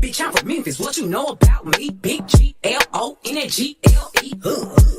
Bitch, I'm from Memphis. What you know about me? Big G-L-O-N-G-L-E.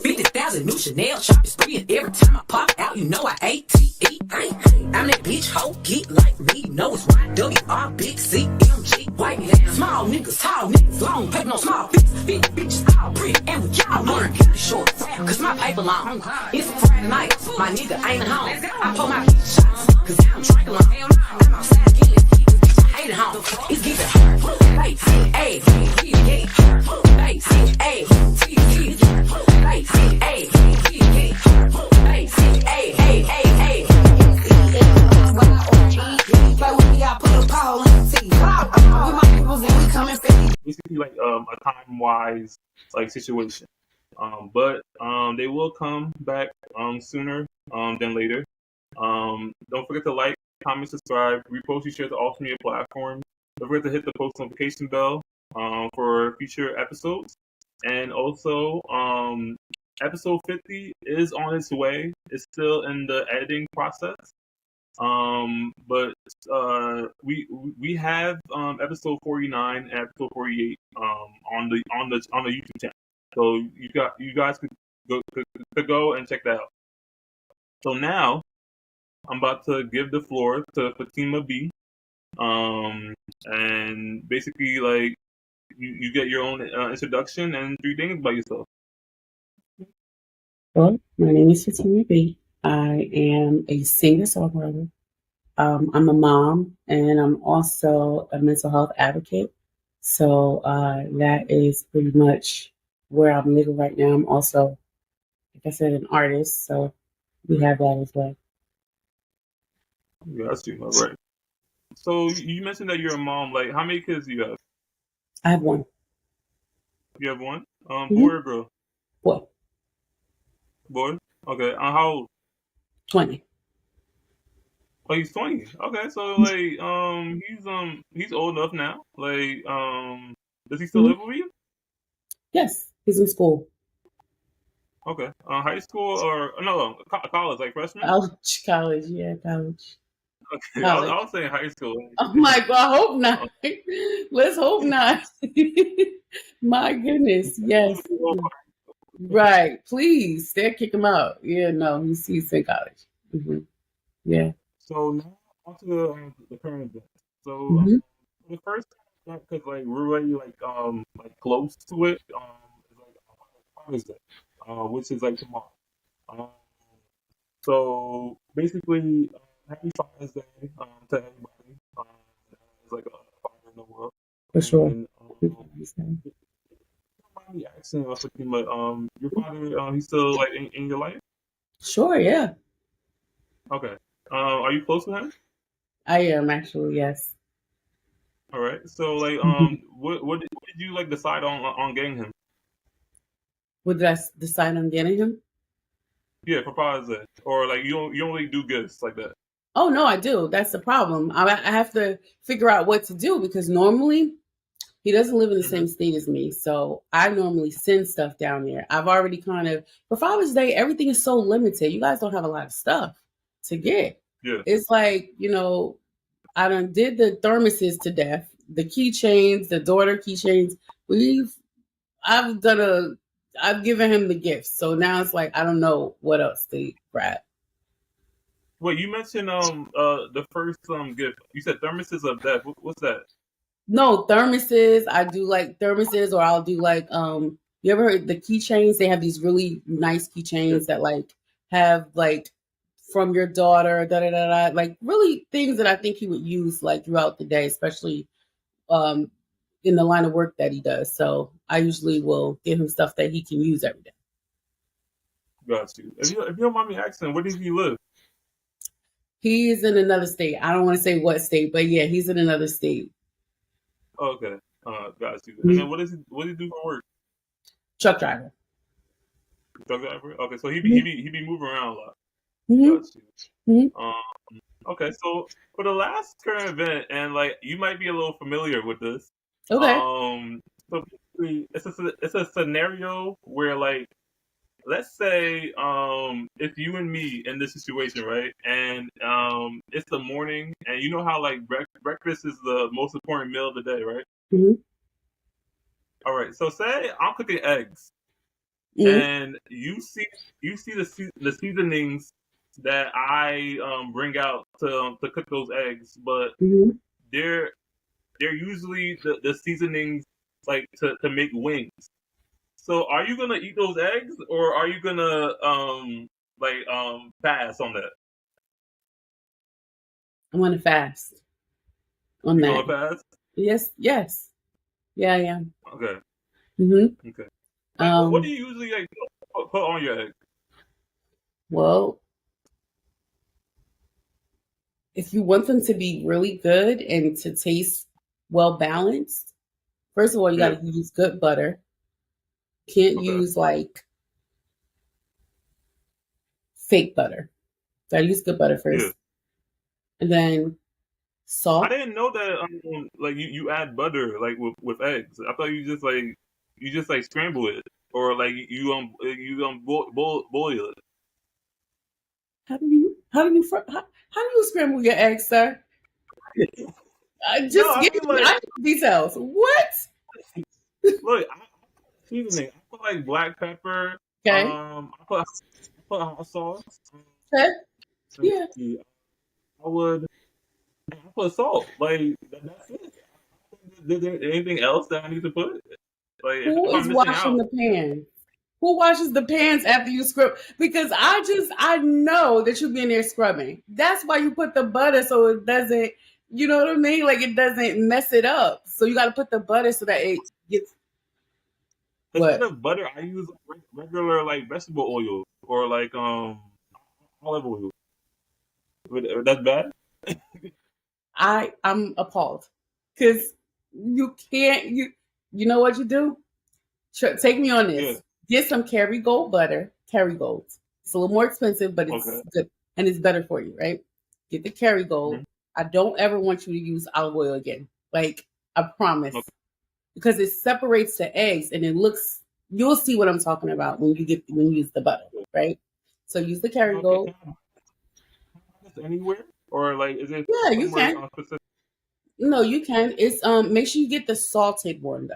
50,000 new Chanel shopping spree, and every time I pop out, you know I A-T-E. I'm that bitch hoe, geek like me. Know it's Y-W-R, big C-M-G. White down, small niggas, tall niggas, long paper, no small fix. Big bitches, all pretty, and we y'all learn. Keep it short, cause my paper long. It's a Friday night, my nigga ain't at home. I pull my bitch shots, cause I'm drinking long. I'm outside getting it, bitch, I hate it home. It's getting hurt, face, ayy, yeah, hurt, face, ayy, face, ayy, face, ayy, ayy. Basically, like a time-wise like situation. But they will come back sooner than later. Don't forget to like, comment, subscribe, repost, share to all media platforms. Don't forget to hit the post notification bell for future episodes. And also, episode 50 is on its way. It's still in the editing process. But we have episode 49 and episode 48 on the YouTube channel. So you guys could go and check that out. So now I'm about to give the floor to Fatima B. And basically, like, you get your own introduction and 3 things about yourself. Well, my name is Fatima B. I am a singer-songwriter. I'm a mom, and I'm also a mental health advocate. So that is pretty much where I'm living right now. I'm also, like I said, an artist. So we have that as well. Yeah, that's all right. So you mentioned that you're a mom. Like, how many kids do you have? I have one. You have one? Boy or girl? Boy. Boy? Okay. How old? 20. Oh, he's 20. Okay, so like he's old enough now. Like, does he still live with you? Yes, he's in school. Okay. High school or no, college, like freshman? College, yeah, college. Okay. I was saying high school. Oh my God, I hope not. Let's hope not. My goodness, yes. Right, please, they'll kick him out. Yeah, no, he's in college. Mm-hmm. Yeah. So now onto the current event. So the first time, because like we're already like close to it, is like Father's Day, which is like tomorrow. So basically, happy Father's Day to everybody. It's like a father in the world. For sure. And, asking Fatima, your father, he's still like in your life? Sure, yeah. Okay. Are you close to him? I am actually, yes. All right. So like, what did you like decide on getting him? What did I decide on getting him? Yeah, for Father's Day, or like you don't really do gifts like that. Oh no, I do. That's the problem. I have to figure out what to do because normally he doesn't live in the same state as me, so I normally send stuff down there. I've already kind of for Father's Day, everything is so limited. You guys don't have a lot of stuff to get. Yeah, it's like I done did the thermoses to death, the keychains, the daughter keychains. I've given him the gifts, so now it's like I don't know what else to grab. Wait, you mentioned the first gift. You said thermoses of death. What's that? No, thermoses. I do like thermoses, or I'll do like you ever heard the keychains? They have these really nice keychains that like have like from your daughter, like really things that I think he would use like throughout the day, especially in the line of work that he does. So I usually will give him stuff that he can use every day. Got you. If you don't mind me asking, where does he live? He's in another state. I don't want to say what state, but yeah, he's in another state. Okay. Got you. And then what does he do for work? Truck driver. Truck driver? Okay, so he be moving around a lot. Mm-hmm. Got you. Okay, so for the last current event, and like you might be a little familiar with this. Okay. So basically it's a scenario where like let's say if you and me in this situation, right? And it's the morning, and you know how like breakfast is the most important meal of the day, right? Mm-hmm. All right. So say I'm cooking eggs, Mm-hmm. and you see the seasonings that I bring out to cook those eggs, but Mm-hmm. they're they're usually the seasonings like to make wings. So are you gonna eat those eggs, or are you gonna pass on that? I'm gonna fast on You that. gonna pass? Yes, yes, yeah, I am. Okay. Mm-hmm. Okay. Like what do Um, you usually like put on your egg? well, if you want them to be really good and to taste well balanced, first of all, you got Yeah. to use good butter. Can't Okay. use like fake butter. Got to use good butter Yeah. first, and then I salt. didn't know that like you add butter like with eggs. I thought you just like scramble it or like you boil it. How do you scramble your eggs, sir? No, Just I give mean me like I need details. What? look, seasoning. I put like black pepper. Okay. I put hot sauce. Okay. Let me Yeah. see. I would I put salt. Like that's it. Is there anything else that I need to put? Like Who if I'm is missing washing out. the pan? Who washes the pans after you scrub? Because I know that you be in there scrubbing. That's why you put the butter so it doesn't, you know what I mean? Like it doesn't mess it up. So you got to put the butter so that it gets Instead what? of butter, I use regular like vegetable oil or like olive oil. That's bad. I'm appalled because you can't you know what you do? Take me on Yeah. this. Get some Kerrygold butter. Kerrygold. It's a little more expensive, but it's Okay. good and it's better for you, right? Get the Kerrygold. Mhm. I don't ever want you to use olive oil again. Like I promise, Okay. because it separates the eggs and it looks. You'll see what I'm talking about when you use the butter, right? So use the Okay. Kerrygold. Can I buy this anywhere or like is it Yeah, you somewhere can. specific? No, you can. It's make sure you get the salted one though.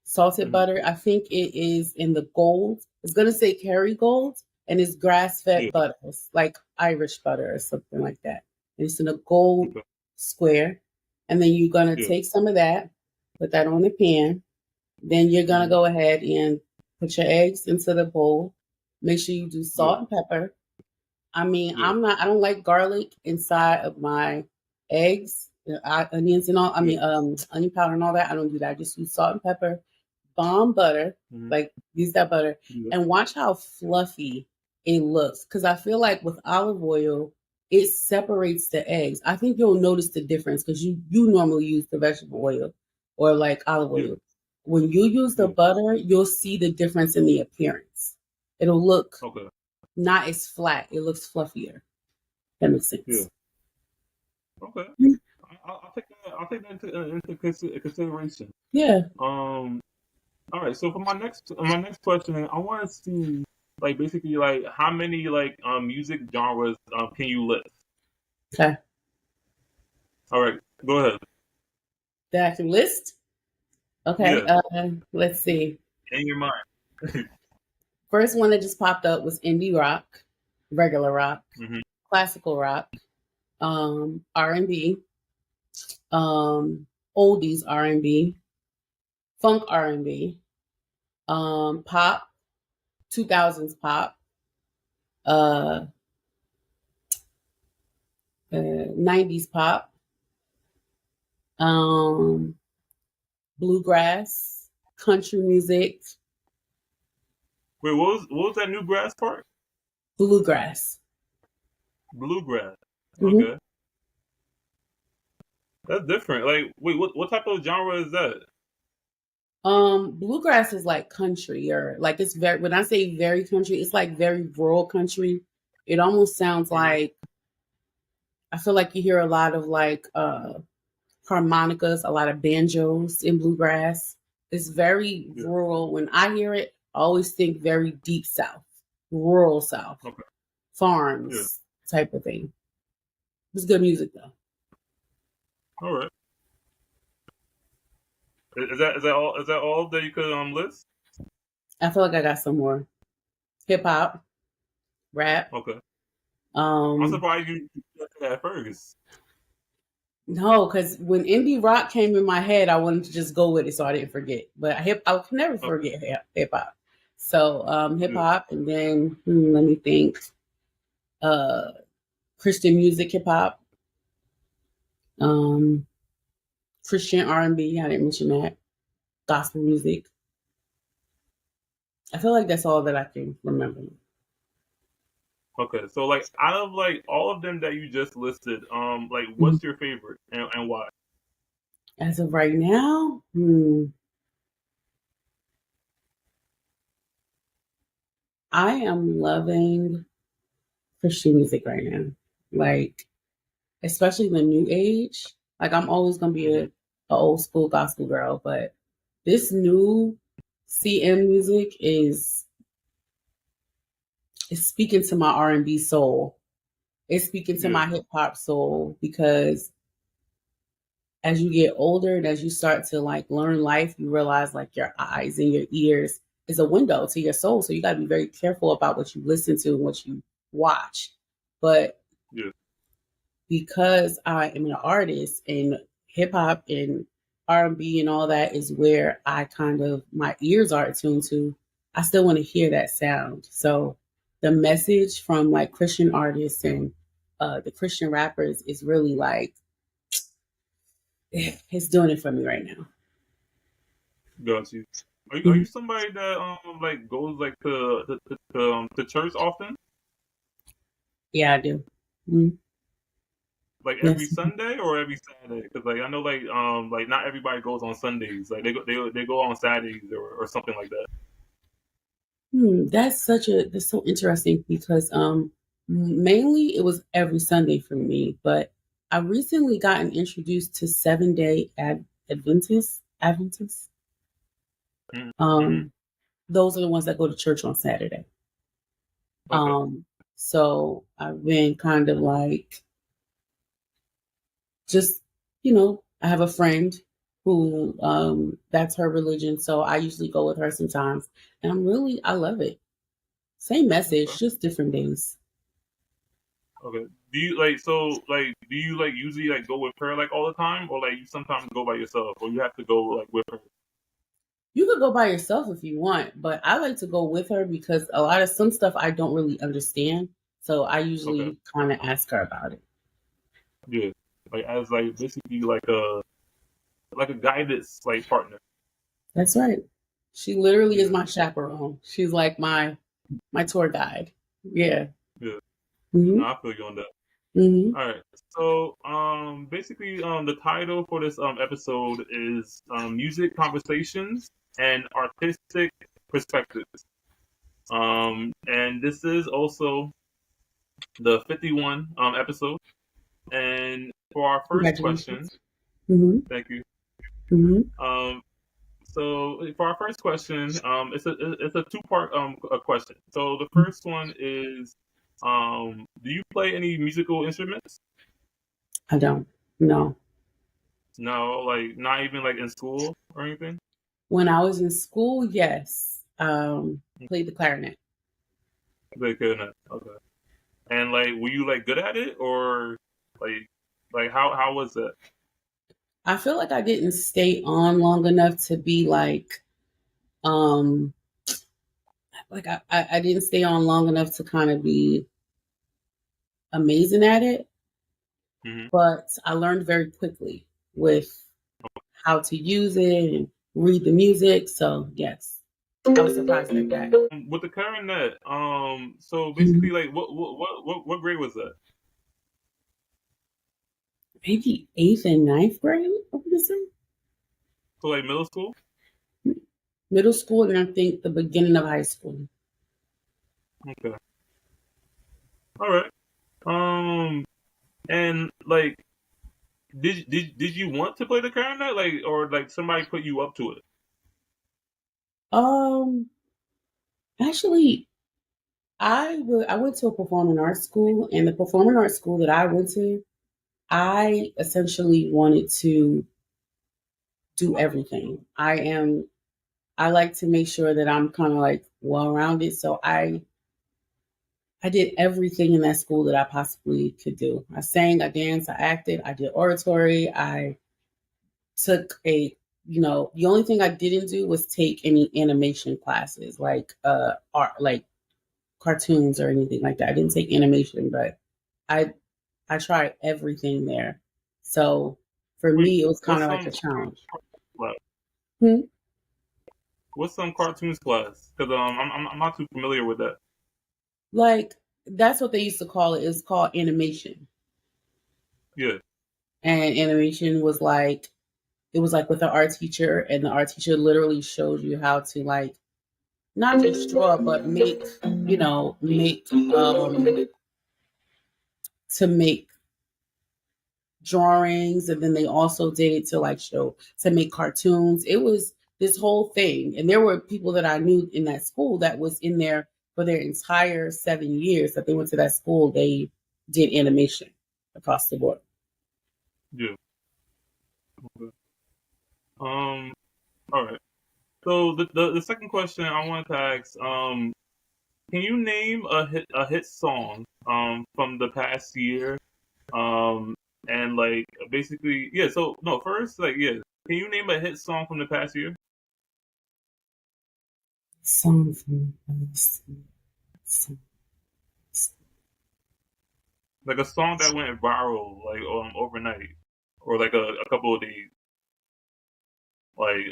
Salted Mhm. butter. I think it is in the gold. It's gonna say Kerrygold, and it's grass fed Yeah. butter. It's like Irish butter or something like that. And it's in a gold Okay. square. And then you're gonna Yeah. take some of that, put that on the pan. Then you're gonna Mhm. go ahead and put your eggs into the bowl. Make sure you do Yeah. salt and pepper. I mean, Yeah. I don't like garlic inside of my eggs, onions and all. I Yeah. mean, onion powder and all that. I don't do that. I just use salt and pepper, bomb butter, Mhm. like use that butter, Yeah. and watch how fluffy it looks. Because I feel like with olive oil, it separates the eggs. I think you'll notice the difference because you normally use the vegetable oil or like olive Yeah. oil. When you use the Yeah. butter, you'll see the difference in the appearance. It'll look Okay. not as flat. It looks fluffier. That makes Yeah. sense. Okay. I'll take that into consideration. Yeah. Um. All right. So for my next question, I want to see like basically like how many like music genres can you list? Okay. All right. Go ahead. That I can list. Okay. Yeah. Let's see. In your mind. First one that just popped up was indie rock, regular rock, Hmm. classical rock, R&B, um, oldies R&B, funk R&B, pop, 2000s pop, uh, 90s pop, um, bluegrass, country music, Wait, what was that new grass part? bluegrass. Bluegrass. Mm-hmm. Okay, that's different. Like, wait, what type of genre is that? Bluegrass is like country or like it's very when I say very country, it's like very rural country. It almost sounds Hmm. like I feel like you hear a lot of like harmonicas, a lot of banjos in bluegrass. It's very Yeah. rural. When I hear it, I always think very deep south, rural south, Okay. Yeah. farms type of thing. It's good music though. All right. Is that all that you could list? I feel like I got some more. Hip hop, rap. Okay. I'm Um, surprised you got that first. no, because when indie rock came in my head, I wanted to just go with it so I didn't forget. But I can never Okay. forget hip hop. So hip Yeah. hop, and then let me think. Uh, Christian music, hip hop, um, Christian R&B. I didn't mention that. Gospel music. I feel like that's all that I can remember. Okay. So like out of like all of them that you just listed, like Mhm. what's your favorite and why? As of right now, I am loving Christian music right now. Like, especially the new age. Like, I'm always gonna be Hmm. a old school gospel girl, but this new CM music is speaking to my R&B soul. It's speaking to Yeah. my hip hop soul because as you get older and as you start to like learn life, you realize like your eyes and your ears is a window to your soul. So you got to be very careful about what you listen to and what you watch. But Yeah. because I am an artist and hip hop and R&B and all that is where I kind of my ears are attuned to, I still want to hear that sound. So the message from like Christian artists and the Christian rappers is really like it's doing it for me right now. Got you. Are you Mhm. somebody that like goes like to church often? Yeah, I do. Mhm. Like every Yes. Sunday or every Saturday? Because like I know like not everybody goes on Sundays. Like they go on Saturdays or something like that. That's so interesting because mainly it was every Sunday for me, but I recently gotten introduced to 7 day Adventists. Mm-hmm. Um those are the ones that go to church on Saturday. Okay. So I've been kind of like just I have a friend who that's her religion, so I usually go with her sometimes, and I love it. Same Okay. message, just different days. Okay. Do you usually like go with her like all the time, or like you sometimes go by yourself, or you have to go like with her? You could go by yourself if you want, but I like to go with her because a lot of some stuff I don't really understand. So I Okay. usually kind of ask her about it. Yeah. Like as like basically like a guidance like partner. That's right. She literally is Yeah. my chaperone. She's like my tour guide. Yeah. Yeah. No, Mhm. I feel you on that. Mhm. All right. So, basically, the title for this episode is music conversations and artistic perspectives. And this is also the 51 episode. And for our first question, Congratulations. Mhm. thank you. Mhm. Um, so for our first question, it's a two-part question. So the first one is, do you play any musical instruments? I don't. No. No, like not even like in school or anything. When I was in school, yes. Played the clarinet. They couldn't. Okay. And like, were you like good at it, or like, how was that? I feel like I didn't stay on long enough to be um I didn't stay on long enough to kind of be amazing at it, Hmm. but I learned very quickly with how to use it and read the music. So yes, I was surprised at that. With the clarinet, so basically, Mhm. like, what grade was that? Maybe eighth and ninth grade, I would say. So like middle school. Middle school, and I think the beginning of high school. Okay. All right. Um, and like, did you want to play the clarinet, like, or like somebody put you up to it? Um, Actually, I went to a performing arts school, and the performing arts school that I went to, I essentially wanted to do everything. I like to make sure that I'm kind of like well rounded. So I did everything in that school that I possibly could do. I sang, I danced, I acted, I did oratory, I took the only thing I didn't do was take any animation classes like art, like cartoons or anything like that. I didn't take animation, but I I tried everything there. So for Wait, me, it was kind what's of like some a challenge. class? Hmm? What's some cartoons class? Because I'm not too familiar with that. Like that's what they used to call it. It's called animation, Yeah, and animation was like it was like with an art teacher, and the art teacher literally showed you how to like not just draw, but make to make drawings, and then they also did it to like show to make cartoons. It was this whole thing, and there were people that I knew in that school that was in there for their entire 7 years that they went to that school. They did animation across the board. yeah. Okay. Um. All right. So the second question I wanted to ask, can you name a hit song from the past year? Um, and like basically, yeah. So no, first, like, yeah. Can you name a hit song from the past year? Something. Like a song that went viral, like overnight, or like a couple of days, like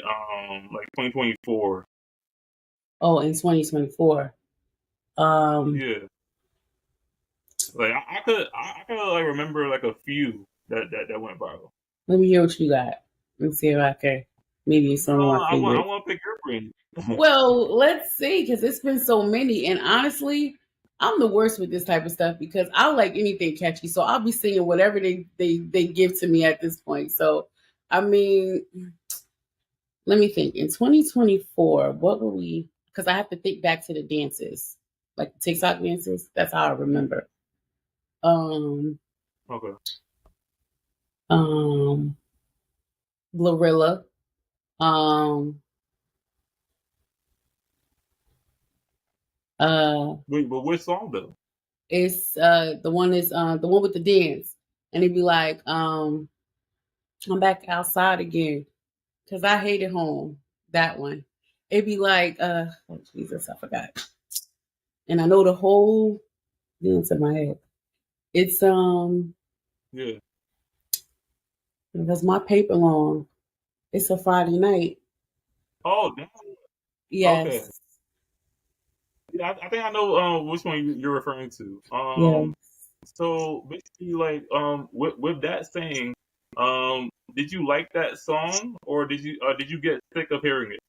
2024. Oh, in 2024. Um, Yeah. Like I could like remember like a few that went viral. Let me hear what you got. Let's see if I can maybe some of my I favorites. want to pick your brain. Well, let's see, because it's been so many, and honestly, I'm the worst with this type of stuff because I like anything catchy, so I'll be singing whatever they give to me at this point. So, I mean, let me think. In 2024, what were we? Because I have to think back to the dances, like the TikTok dances. That's how I remember. Um, Okay. um, Glorilla. Um, uh, Wait, but which song though? it's the one with the dance, and it'd be like, I'm back outside again because I hate it home. That one. It'd be like, oh Jesus, I forgot, and I know the whole dance in my head. It's Yeah. because my paper long. It's a Friday night. Oh, damn. Okay. Yes, Yeah, I think I know which one you're referring to. yes. So basically, like, with that saying, did you like that song, or did you get sick of hearing it?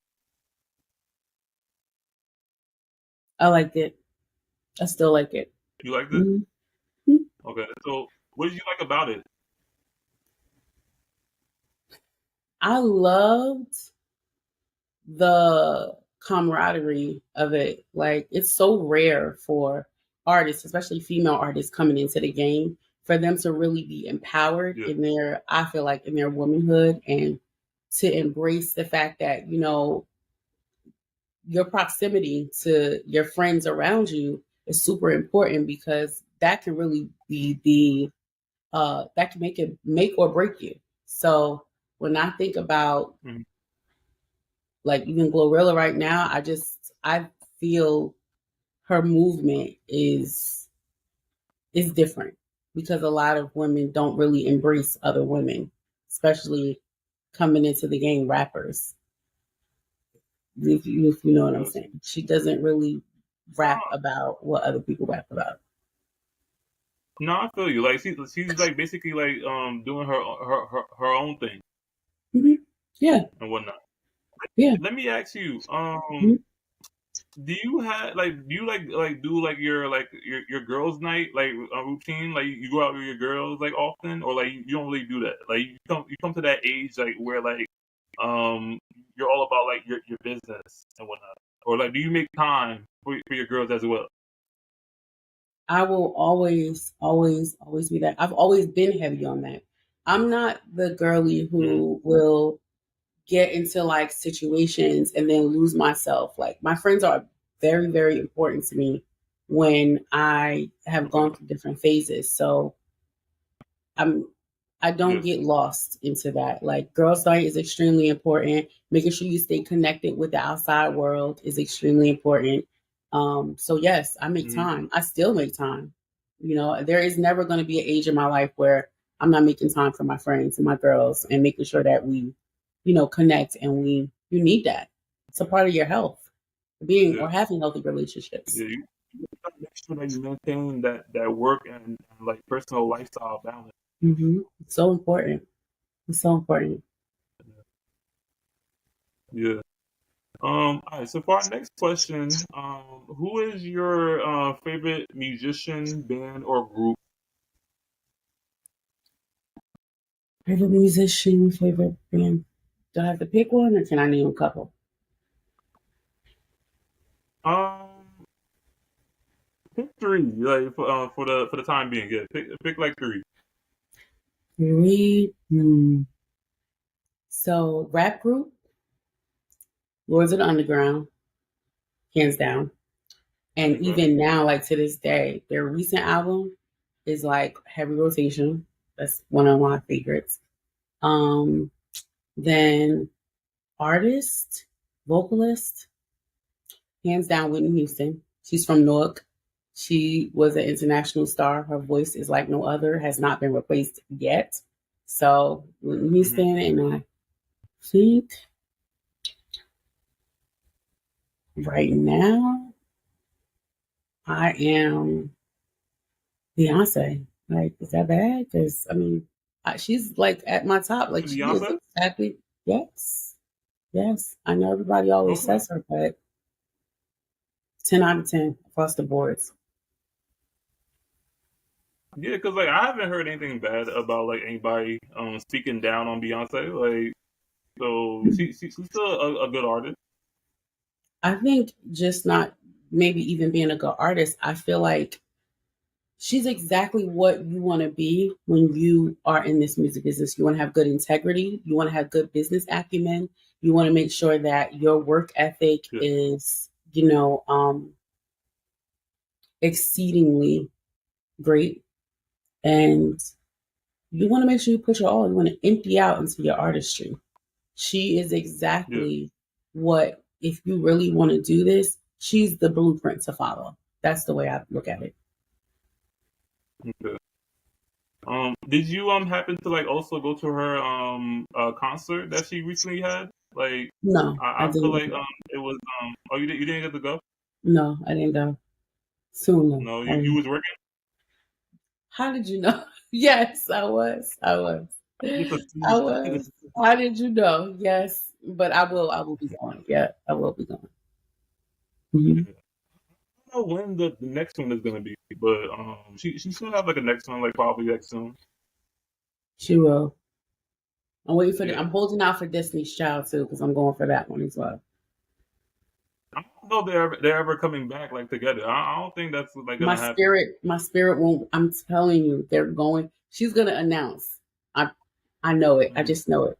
I liked it. I still like it. You liked it? Mhm. Okay. So what did you like about it? I loved the camaraderie of it. Like it's so rare for artists, especially female artists coming into the game, for them to really be empowered Yeah. in their, I feel like in their womanhood, and to embrace the fact that, your proximity to your friends around you is super important because that can really be that can make or break you. So when I think about Mhm. like even Glorilla right now, I feel her movement is different because a lot of women don't really embrace other women, especially coming into the game rappers. If you know what I'm Gotcha. saying, she doesn't really No, rap about what other people rap about. no, I feel you. Like she's like basically like doing her own thing Hmm. Yeah, and whatnot. yeah. Let me ask you, Mhm. do you have like do you like do like your girls' night like a routine? Like you go out with your girls like often, or like you don't really do that? Like you come to that age like where like um you're all about like your business and whatnot, or like do you make time for your girls as well? I will always, always, always be that. I've always been heavy on that. I'm not the girly Hmm. who will get into like situations and then lose myself. Like my friends are very, very important to me when I have gone through different phases. So I'm I don't Yeah. get lost into that. Like girls' night is extremely important. Making sure you stay connected with the outside world is extremely important. So yes, I make Mhm. time. I still make time. You know, there is never going to be an age in my life where I'm not making time for my friends and my girls and making sure that we, connect, and you need that. It's a part of your health, being Yeah. or having healthy relationships. Yeah. You gotta make sure that you maintain that work and like personal lifestyle balance. It's so important. It's so important. Yeah. All right. So for our next question, who is your favorite musician, band, or group? Favorite musician, favorite band. Do I have to pick one or can I name a couple? Um, pick three, like for the time being. Yeah, pick like three. Three. So, rap group, Lords of the Underground, hands down. And Okay. even now, like to this day, their recent album is like heavy rotation. That's one of my favorites. Um, then artist, vocalist, hands down, Whitney Houston. She's from Newark. She was an international star. Her voice is like no other, has not been replaced yet. So, Whitney Hmm. Houston, and I think right now I am Beyonce. Like, is that bad? Because, I mean, she's like at my top. You Like, said she is Beyonce? exactly, yes, yes. I know everybody always Okay. says her, but 10 out of 10 across the boards. Yeah, because like I haven't heard anything bad about like anybody speaking down on Beyonce. Like, so she's still a good artist. I think just not maybe even being a good artist, I feel like she's exactly what you want to be when you are in this music business. You want to have good integrity, you want to have good business acumen, you want to make sure that your work ethic Yeah. is, exceedingly great. And you want to make sure you put your all, you want to empty out into your artistry. She is Yeah. exactly what, if you really want to do this, she's the blueprint to follow. That's the way I look at it. Okay. Did you happen to like also go to her concert that she recently had? Like, No, I I feel didn't. like it was oh you didn't get to go? No, I didn't go. Soon though. No, you was working. How did you know? Yes, I was. I was. Just a I sneak. was. How did you know? Yes, but I will. I will be going. Yeah, I will be going. Yeah. Hmm. I don't know when the next one is gonna be, but she should have like a next one like probably like soon. She will. I'm waiting for. Yeah. I'm holding out for Destiny's Child too because I'm going for that one as well. I don't know if they're ever coming back like together. I don't think that's like gonna happen. My spirit won't. I'm telling you, they're going. She's gonna announce. I, I know it. I Mm, just know it.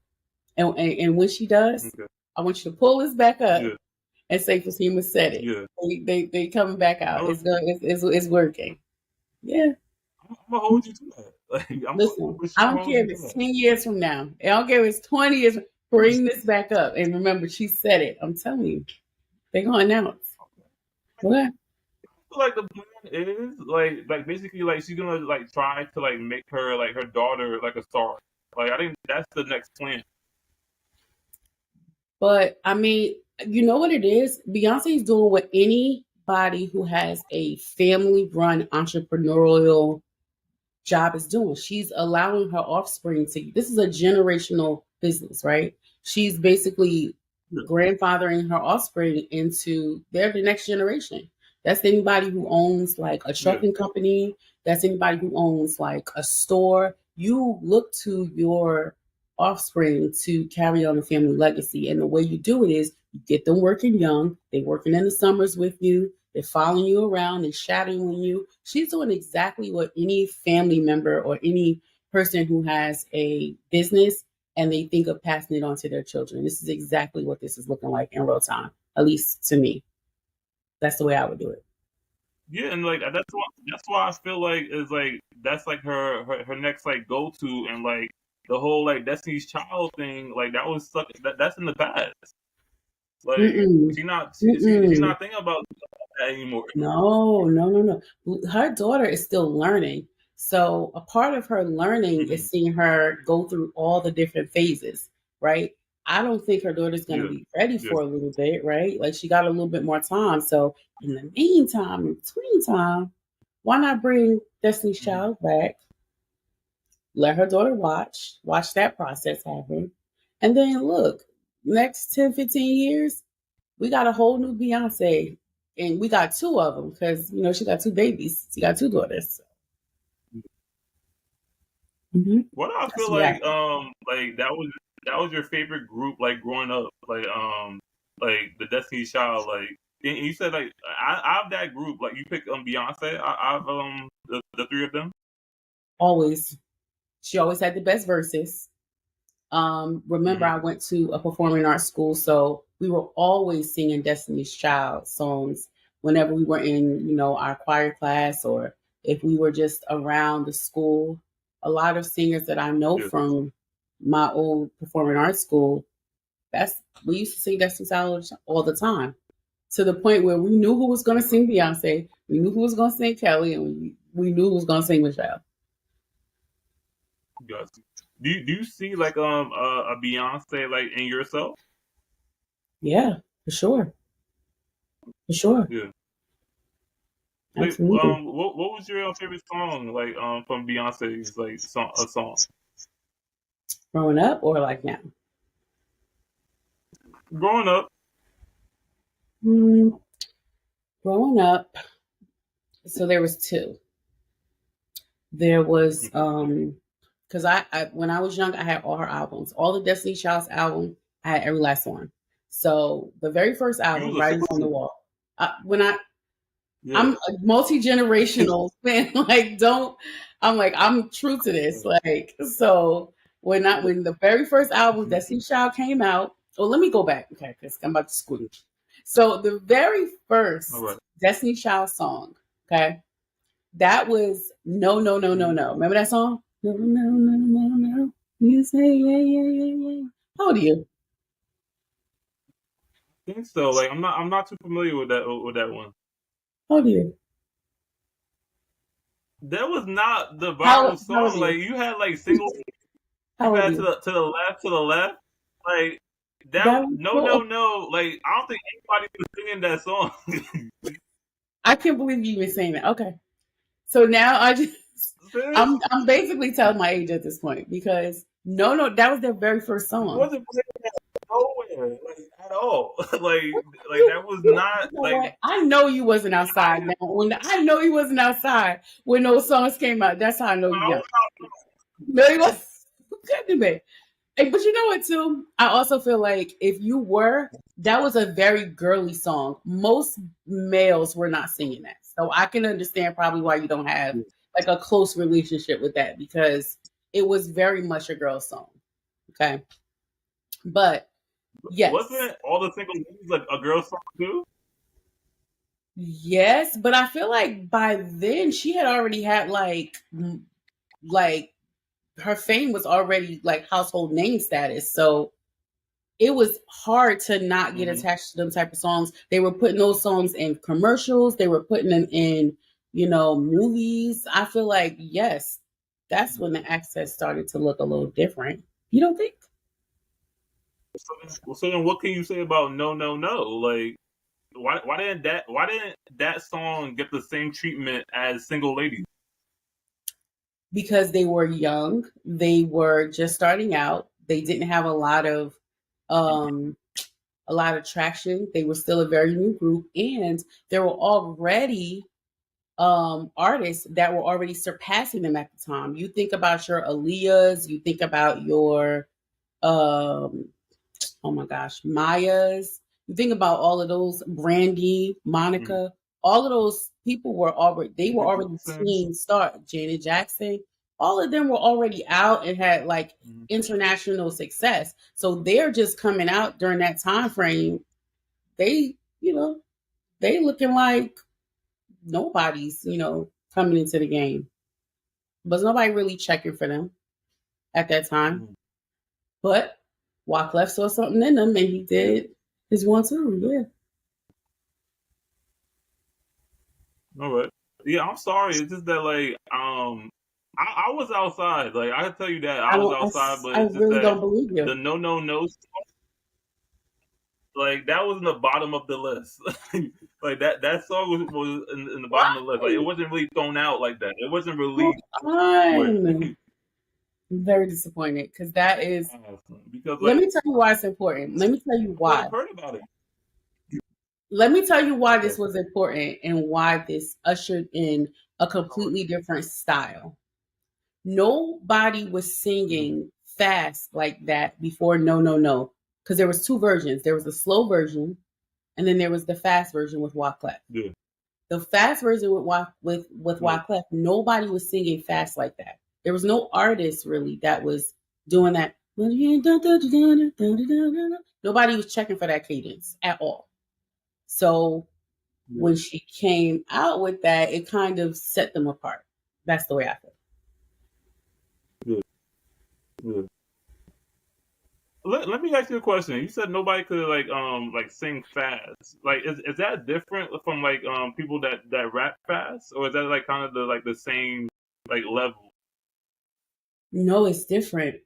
And when she does, okay. I want you to pull this back up Yeah. and say Fatima said it. Yeah. They coming back out. No, It's working. Yeah. I'm gonna hold you to that. Like I'm gonna Listen, for I sure don't hold care you if to it's that. 10 years from now. I don't care if it's 20 years. Bring this back up. And remember, she said it. I'm telling you. They're gonna announce. Okay. Feel like the plan is like basically like she's gonna like try to like make her like her daughter like a star. Like I think that's the next plan. But I mean, you know what it is? Beyonce's doing what anybody who has a family run entrepreneurial job is doing. She's allowing her offspring to, this is a generational business, right? She's basically Yeah. grandfathering her offspring into, they're the next generation. That's anybody who owns like a Yeah. trucking company, that's anybody who owns like a store. You look to your offspring to carry on the family legacy. And the way you do it is you get them working young, they working in the summers with you, they're following you around, they're shadowing you. She's doing exactly what any family member or any person who has a business and they think of passing it on to their children. This is exactly what this is looking like in real time, at least to me. That's the way I would do it. Yeah, and like that's why I feel like is like that's like her next like go to, and like the whole like Destiny's Child thing, like that was that's in the past. Like Mm-mm. she's Mm-mm. not thinking about that anymore. No, no, no, no. Her daughter is still learning. So a part of her learning Hmm. is seeing her go through all the different phases, right? I don't think her daughter's going to Yeah, be ready yeah. for a little bit, right? Like she got a little bit more time. So in the meantime, in between time, why not bring Destiny's Hmm. Child back? Let her daughter watch that process happen. And then look, next 10, 15 years, we got a whole new Beyonce, and we got two of them because she got two babies. She got two daughters. What I That's feel what happened. like that was your favorite group like growing up, like the Destiny's Child, like and you said like I have that group, like you picked Beyonce. I've the three of them. Always, she always had the best verses. Remember, Hmm. I went to a performing arts school, so we were always singing Destiny's Child songs whenever we were in, our choir class, or if we were just around the school. A lot of singers that I know Yeah. from my old performing arts school, that's we used to sing Destiny's Child all the time, to the point where we knew who was going to sing Beyonce, we knew who was going to sing Kelly, and we knew who was going to sing Michelle. Got you. Do you see like a Beyonce like in yourself? Yeah, for sure, for sure, Yeah. Like absolutely. what was your favorite song like from Beyonce's like song Growing up or like now? growing up? Mm, growing up, so there was two. There was because I when I was young, I had all her albums, all the Destiny Child's album. I had every last one. So the very first You album, was a Writings on the fan. Wall. When Yeah. I'm a multi generational fan, like don't I'm like I'm true to this. Like so when the very first album Destiny Child came out. Well, let me go back, okay, because I'm about to school. So the very All first right. Destiny Child song, okay, that was No No No No Mhm. No. Remember that song? No No No No No. You say yeah yeah yeah yeah. How old are you? I think so. Like I'm not too familiar with that one. How old are you? That was not the How viral how old are song. Like you? you had like singles How you old are had you? to the left. Like that That was no no so. no. Like I don't think anybody was singing that song. I can't believe you even saying that. Okay. So now Serious? I'm basically telling my age at this point because that was their very first It song. wasn't playing nowhere, like at all. Like that was You not know like what? I know you wasn't outside now. I know you wasn't outside when those songs came out. That's how I know you I young. was No, you was good to me. Hey, but you know what too? I also feel like if you were, that was a very girly song. Most males were not singing that. So I can understand probably why you don't have like a close relationship with that because it was very much a girl song. Okay. But yes. wasn't all the single ladies like a girl song too? Yes, but I feel like by then she had already had like her fame was already like household name status. So it was hard to not get Hmm. attached to them type of songs. They were putting those songs in commercials. They were putting them in, movies. I feel like, yes, that's when the access started to look a little different. You don't think? So then what can you say about no no no? Like why didn't that song get the same treatment as single ladies? Because they were young. They were just starting out. They didn't have um a lot of traction. They were still a very new group and there were already artists that were already surpassing them at the time. You think about your Aaliyahs, you think about your um oh my gosh, Mayas, you think about all of those, Brandy, Mm. Monica, all of those people were already Janet teen Jackson. star, Janet Jackson. all of them were already out and had like international success. So they're just coming out during that time frame. They, they looking like nobody's, coming into the game. But nobody really checking for them at that time. But Wyclef saw something in them and he did his 1-2. Yeah. All right. Yeah, I'm sorry. It's just that like I was outside. Like I can tell you that I was outside, but I it's just really that don't believe you. the no, like that was in the bottom of the list. Like that song was in the bottom of the list. Like it wasn't really thrown out like that. It wasn't released. I'm very disappointed because that is. Because Let me tell you why it's important. Let me tell you why. I've heard about it. Let me tell you why this was important and why this ushered in a completely different style. Nobody was singing fast like that before No No No, because there was two versions. There was the slow version, and then there was the fast version with Wyclef. Yeah. The fast version with Wyclef, nobody was singing fast like that. There was no artist really that was doing that. Nobody was checking for that cadence at all. So when she came out with that, it kind of set them apart. That's the way I feel. Good. Let me ask you a question. You said nobody could like sing fast. Like is that different from like people that rap fast, or is that like kind of the same like level? No, it's different.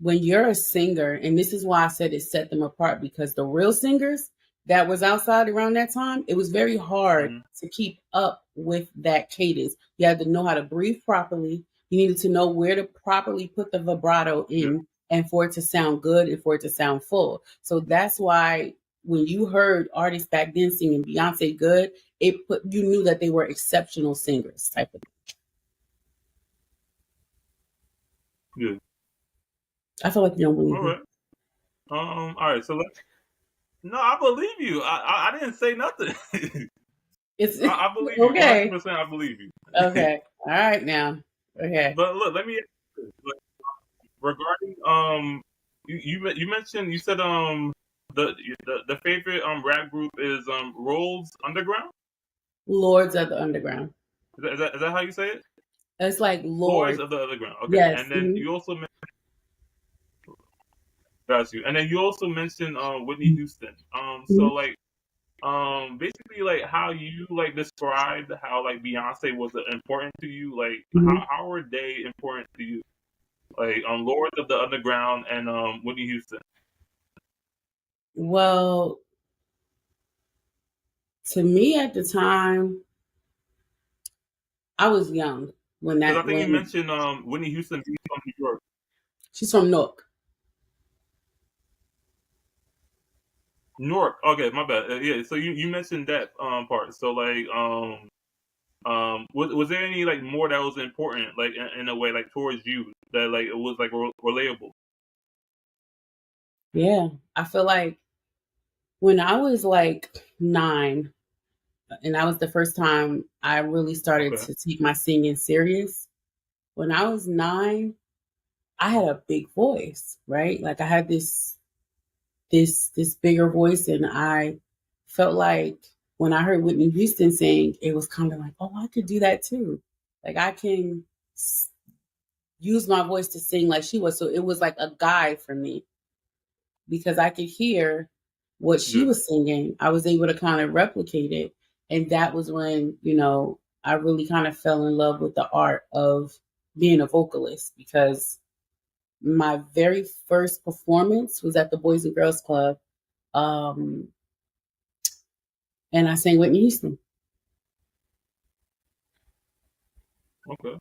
When you're a singer, and this is why I said it set them apart, because the real singers that was outside around that time, it was very hard to keep up with that cadence. You had to know how to breathe properly. You needed to know where to properly put the vibrato in and for it to sound good and for it to sound full. So that's why when you heard artists back then singing Beyonce good, you knew that they were exceptional singers type of thing. Good. I feel like you don't believe me. All right. So no, I believe you. I didn't say nothing. I believe you. Okay. 100%. I believe you. Okay. All right now. Okay. But look, let me ask you this. Regarding you mentioned, you said the favorite rap group is Rolls Underground. Lords of the Underground. Is that how you say it? It's like Lords of the Underground. Okay. Yes. And then you also mentioned. Got you. And then you also mentioned Whitney Houston. So like basically like how you like described how like Beyonce was important to you. Like how are they important to you? Like Lords of the Underground and Whitney Houston. Well, to me at the time, I was young when that. I think you mentioned Whitney Houston being from New York. She's from Newark. Newark. Okay, my bad. Yeah. So you mentioned that part. So like was there any like more that was important like in a way like towards you that like it was like relatable? Yeah, I feel like when I was like 9, and that was the first time I really started to take my singing serious. When I was 9, I had a big voice, right? Like I had this bigger voice, and I felt like when I heard Whitney Houston sing, it was kind of like, oh, I could do that too. Like I can use my voice to sing like she was. So it was like a guide for me because I could hear what she was singing. I was able to kind of replicate it. And that was when, I really kind of fell in love with the art of being a vocalist, because my very first performance was at the Boys and Girls Club. And I sang Whitney Houston. Okay.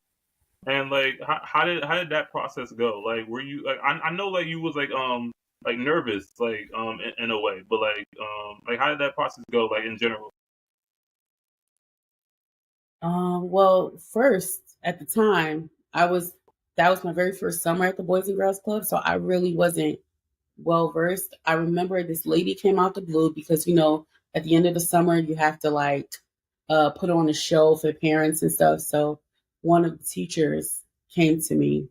And like, how did that process go? Like, were you like, I know like you was like nervous, like in a way, but like how did that process go, like in general? Well, first at the time, that was my very first summer at the Boys and Girls Club, so I really wasn't well versed. I remember this lady came out the blue because at the end of the summer you have to like put on a show for parents and stuff. So one of the teachers came to me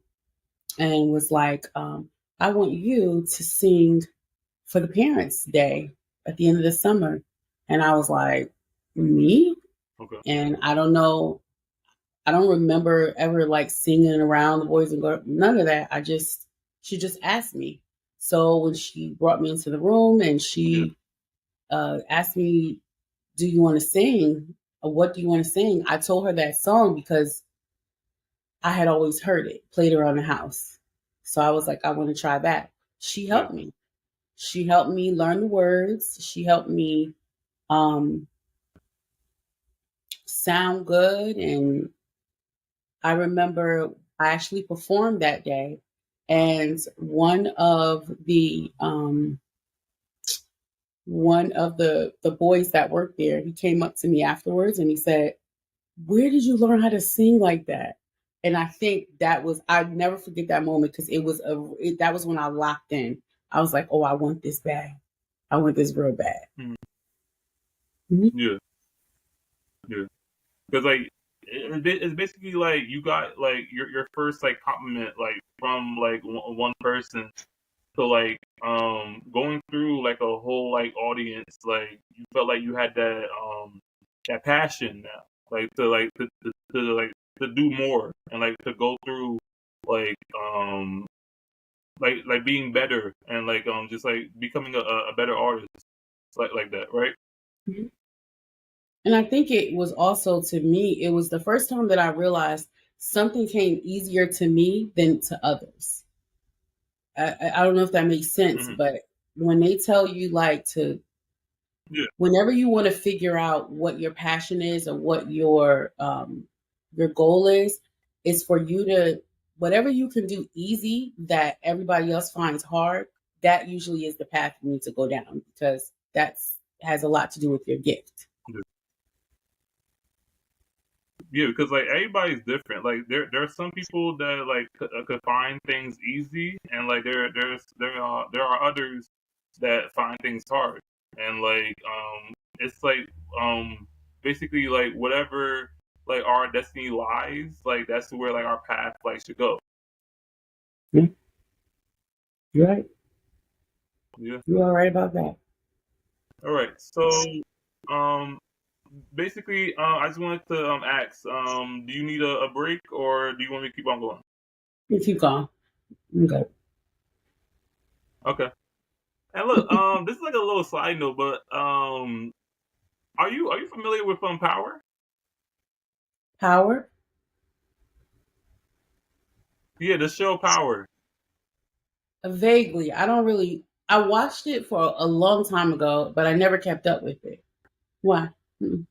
and was like, I want you to sing for the Parents' Day at the end of the summer. And I was like, me? Okay. And I don't know. I don't remember ever like singing around the boys and girls. None of that. She just asked me. So when she brought me into the room and she asked me, do you want to sing? Or what do you want to sing? I told her that song because I had always heard it played around the house. So I was like, I want to try that. She Yeah. helped me. She helped me learn the words. She helped me um, sound good. And I remember I actually performed that day. And one of the boys that worked there, he came up to me afterwards and he said, where did you learn how to sing like that? And I think I'd never forget that moment because that was when I locked in. I was like, oh, I want this bad. I want this real bad. Mhm. Mhm. Yeah. Yeah. Because like it's basically like you got like your first like compliment like from like one person. So like going through like a whole like audience, like you felt like you had that passion now, to do more and like to go through like like being better and like just like becoming a better artist like that, right? Mhm. And I think it was also to me, it was the first time that I realized something came easier to me than to others. I don't know if that makes sense, Hmm. but when they tell you like to Yeah. whenever you want to figure out what your passion is or what your goal is for you to whatever you can do easy that everybody else finds hard. That usually is the path you need to go down because that's has a lot to do with your gift. Yeah, because like everybody's different. Like there are some people that like could find things easy, and like there are others that find things hard, and like it's like basically like whatever like our destiny lies, like that's where like our path like should go. Yeah, you're right. Yeah. You are right about that. All right. So um basically I just wanted to ask do you need a break or do you want me to keep on going? You keep going. I'm good. Okay. And look, this is like a little side note, but are you familiar with Power? Power? Yeah, the show Power. Vaguely. I don't really. I watched it for a long time ago, but I never kept up with it. Why? Mm.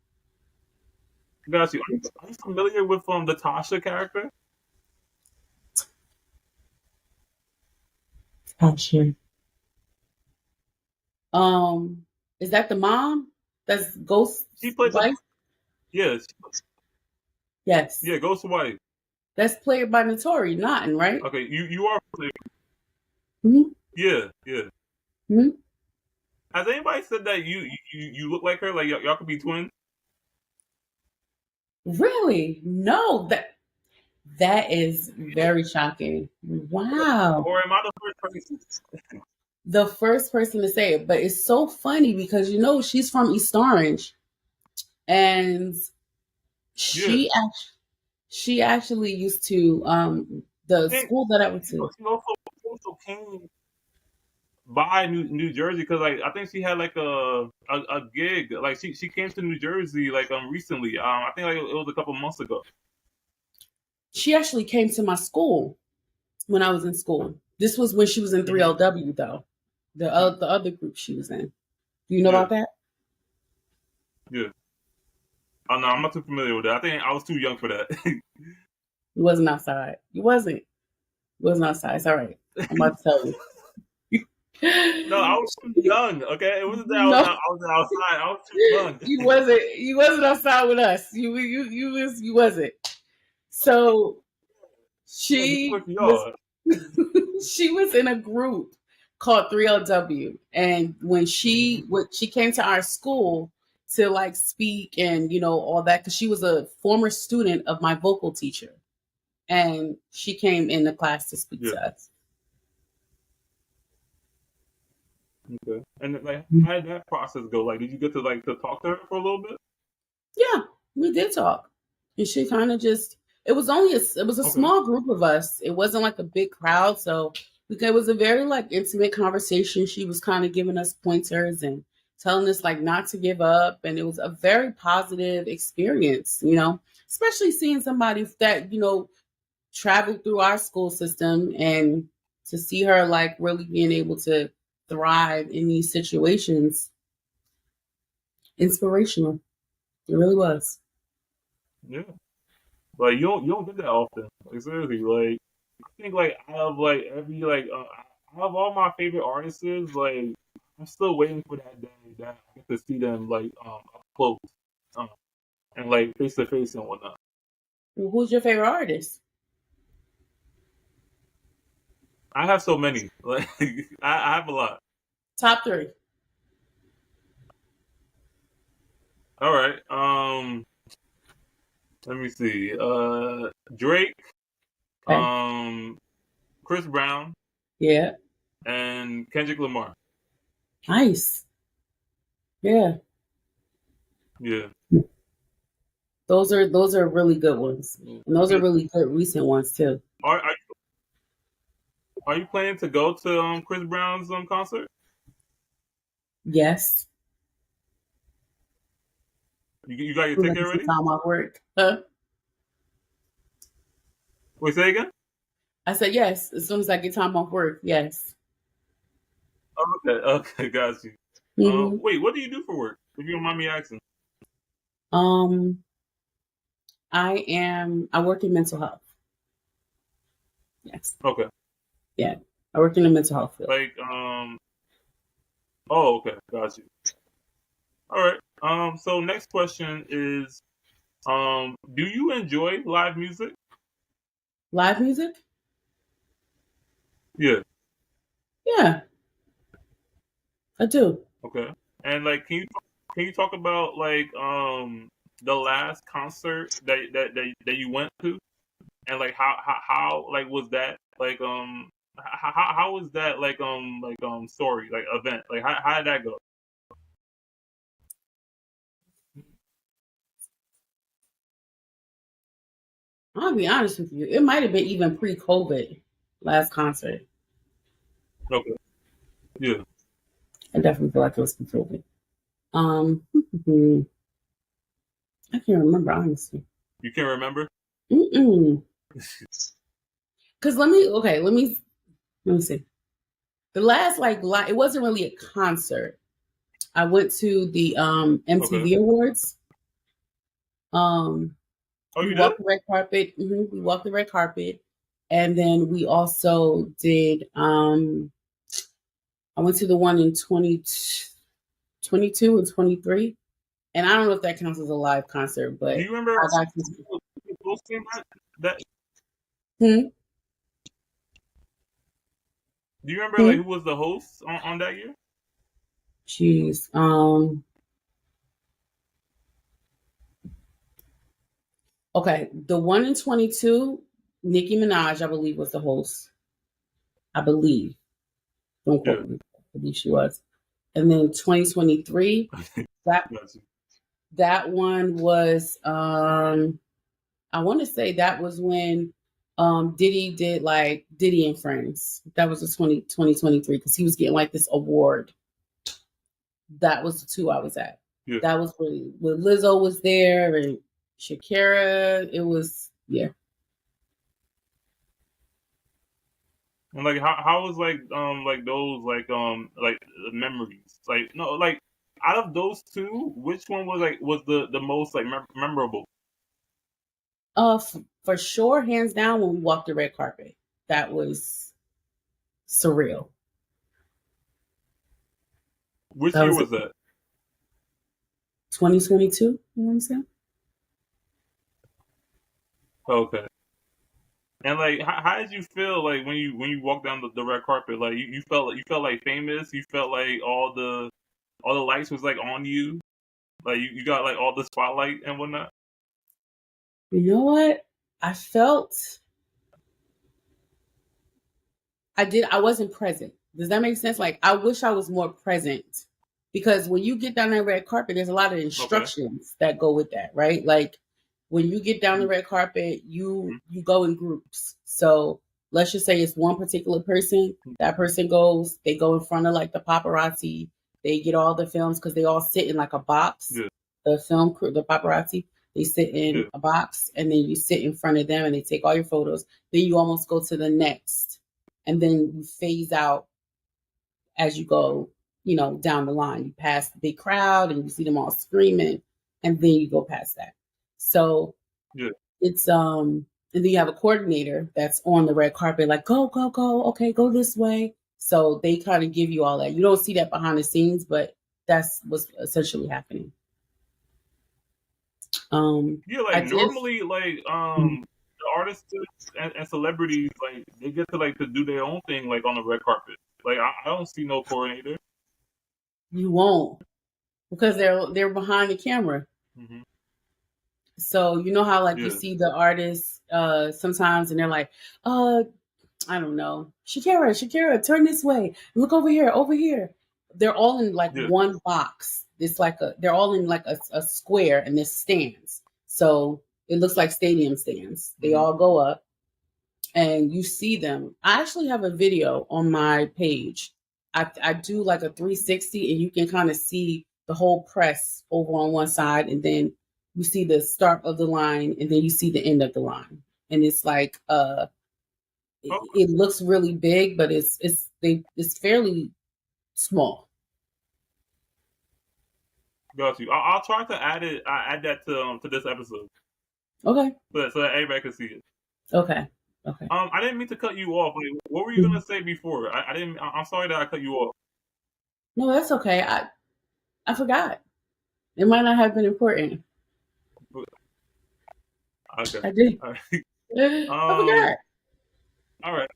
Got you. Are you familiar with the Tasha character? Gotcha. Um, is that the mom? That's She Ghost's played the wife? yeah, Yes. yeah, Ghost Wife. That's played by Notori Naughton, right? Okay, you are familiar. Mm-hmm. Yeah, yeah. Mm-hmm. Has anybody said that you look like her? Like y'all could be twins? Really? No, that is very shocking. Wow. Or am I the first person? The first person to say it, but it's so funny because she's from East Orange, and Yeah. she actually used to the I think school that I went to. she also came by New Jersey because like I think she had like a gig like she came to New Jersey like recently I think like it was a couple months ago. She actually came to my school when I was in school. This was when she was in Hmm. 3LW though. The other group she was in. Do you know Yeah, about that? yeah. Oh no, I'm not too familiar with that. I think I was too young for that. You wasn't outside. You wasn't. You wasn't outside. It's all right. I'm about to tell you. No, I was too young. Okay, it wasn't that No, I was outside. I was too young. you wasn't. You wasn't outside with us. You wasn't. So Yeah, just she with was y'all. she was in a group called 3LW, and when she came to our school to like speak and all that because she was a former student of my vocal teacher. and she came in the class to speak to us. Okay. And like, how did that process go? Like, did you get to talk to her for a little bit? Yeah, we did talk, and she kind of just. It was a small group of us. It wasn't like a big crowd, so it was a very like intimate conversation. She was kind of giving us pointers and telling us like not to give up, and it was a very positive experience. Especially seeing somebody that traveled through our school system, and to see her like really being able to thrive in these situations, inspirational. It really was. Yeah. Like you don't get that often. Like seriously, like I think like out of like every out of all my favorite artists, like I'm still waiting for that day that I get to see them like up close, um, and like face to face and whatnot. Who's your favorite artist? I have so many. Like I have a lot. Top three. All right. Let me see. Drake, Okay. Chris Brown, Yeah. and Kendrick Lamar. Nice. Yeah. Yeah. Those are really good ones. And those are really good recent ones too. Are you planning to go to Chris Brown's concert? Yes. You got your We'll ticket make some ready? time off work. Huh? Wait, say again? I said yes. As soon as I get time off work, yes. Oh, okay, got you. hmm Wait, what do you do for work? If you don't mind me asking. Um, I work in mental health. Yes. Okay. Yeah. I work in the mental health field. Like, oh, okay, got you. All right. So next question is, do you enjoy live music? Live music? Yeah. Yeah, I do. Okay. And like, can you talk about like the last concert that you went to, and like how like was that like how was that like story like event like how did that go? I'll be honest with you. It might have been even pre-COVID last concert. Okay. Yeah. I definitely feel like it was pre-COVID. Um, I can't remember honestly. You can remember? Mm-mm. Cause let me see. The last it wasn't really a concert. I went to the Okay. MTV Awards. Oh, We you did? walked the red carpet. We walked the red carpet, and then we also did. I went to the one in 22 and 23, and I don't know if that counts as a live concert, Do but you remember I got to. hosting that? Hmm? Do you remember like Hmm? who was the host on that year? Jeez. Okay, the one in 22, Nicki Minaj, I believe, was the host. I believe. Don't Yeah. quote me. I believe she was. And then 2023, that Got you. that one was I want to say that was when Diddy did like Diddy and Friends. That was the 2023 because he was getting like this award. That was the two I was at. Yeah. That was when Lizzo was there and Shakira. It was, yeah. And like how was like those like memories like no like out of those two which one was the most like memorable? For sure, hands down, when we walked the red carpet, that was surreal. Which That year was was that? 2022. You know what I'm saying? Okay. And like how did you feel like when you walked down the red carpet like you felt like famous, you felt like all the lights was like on you, like you got like all the spotlight and whatnot? You know what? I felt. I wasn't present. Does that make sense? Like, I wish I was more present, because when you get down that red carpet, there's a lot of Okay. instructions that go with that, right? Like, when you get down the red carpet, you go in groups. So let's just say it's one particular person. That person goes, they go in front of like the paparazzi. They get all the films because they all sit in like a box. Yeah. The film crew, the paparazzi, they sit Yeah. in a box, and then you sit in front of them and they take all your photos. Then you almost go to the next, and then you phase out as you go, down the line. You pass the big crowd and you see them all screaming, and then you go past that. So Yeah. it's and then you have a coordinator that's on the red carpet, like, go, go, go, okay, go this way. So they kind of give you all that. You don't see that behind the scenes, but that's what's essentially happening. Yeah, I like did. normally, like the artists and celebrities, like they get to like to do their own thing, like on the red carpet. Like I don't see no coordinator. You won't, because they're behind the camera. Hmm. So you know how like you Yeah. see the artists sometimes, and they're like, I don't know, Shakira, turn this way, look over here, over here. They're all in like Yeah. one box. It's like they're all in like a square, and there's stands. So it looks like stadium stands. They Hmm. all go up, and you see them. I actually have a video on my page. I do like a 360, and you can kind of see the whole press over on one side, and then you see the start of the line, and then you see the end of the line. And it's like Oh, it looks really big, but it's fairly small. got you. I'll try to add it. I add that to this episode, Okay. so that everybody can see it. Okay. Okay. I didn't mean to cut you off. Like, what were you gonna say before? I didn't. I'm sorry that I cut you off. No, that's okay. I forgot. It might not have been important. Okay. I did. All right. I forgot. All right.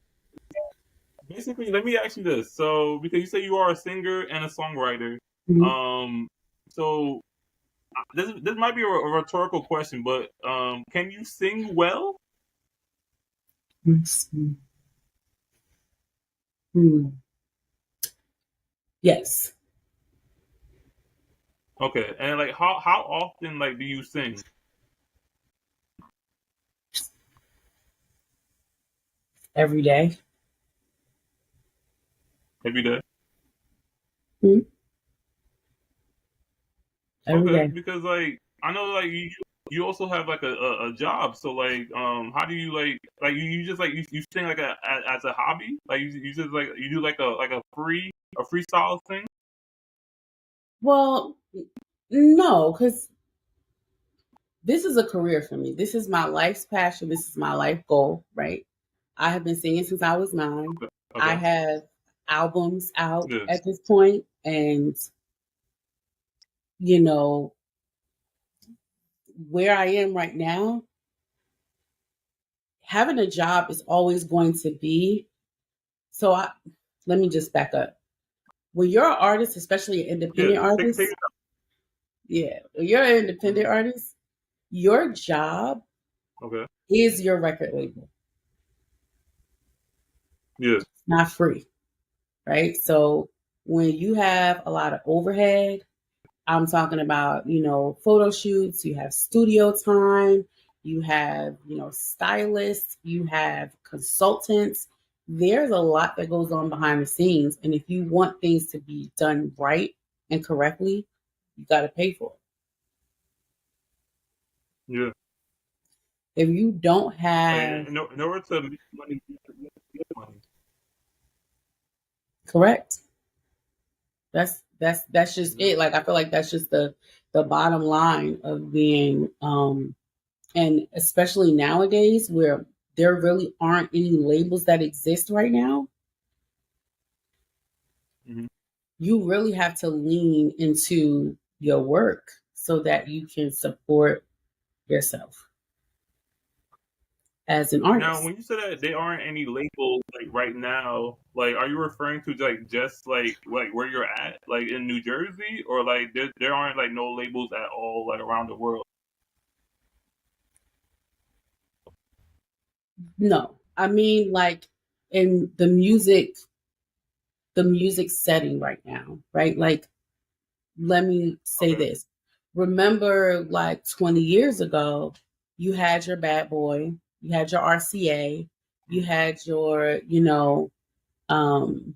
Basically, let me ask you this. So, because you say you are a singer and a songwriter, Mhm. um, so this might be a rhetorical question, but can you sing well? Hmm. Yes. Okay, and like how often like do you sing Every day. every day? Mhm. Every Okay, day. because like I know like you also have like a job, so like how do you like you just like you sing like as a hobby, like you just like you do like a freestyle thing? Well, no, because this is a career for me. This is my life's passion. This is my life goal, right? I have been singing since I was 9. Okay, I okay, have albums out yeah, at this point, and you know where I am right now, having a job is always going to be. So let me just back up. When you're an artist, especially an yeah. independent Take artist, it. yeah, when you're an Mhm. independent artist, your job Okay, is your record label. yeah, It's not free, right? So when you have a lot of overhead, I'm talking about, photo shoots, you have studio time, you have, stylists, you have consultants. There's a lot that goes on behind the scenes. And if you want things to be done right and correctly, you got to pay for yeah. it. If you don't Like have, in order to make money, you have to get money. correct, that's just Yeah. it. Like, I feel like that's just the bottom line of being and especially nowadays where there really aren't any labels that exist right now, Hmm. you really have to lean into your work so that you can support yourself as an Now, artist. when you said that there aren't any labels like right now, like are you referring to like just like where you're at, like in New Jersey, or like there aren't like no labels at all like around the world? No, I mean, like, in the music setting right now, right? Like, let me say Okay. this. Remember, like 20 years ago, you had your Bad Boy, you had your RCA, you had your, um,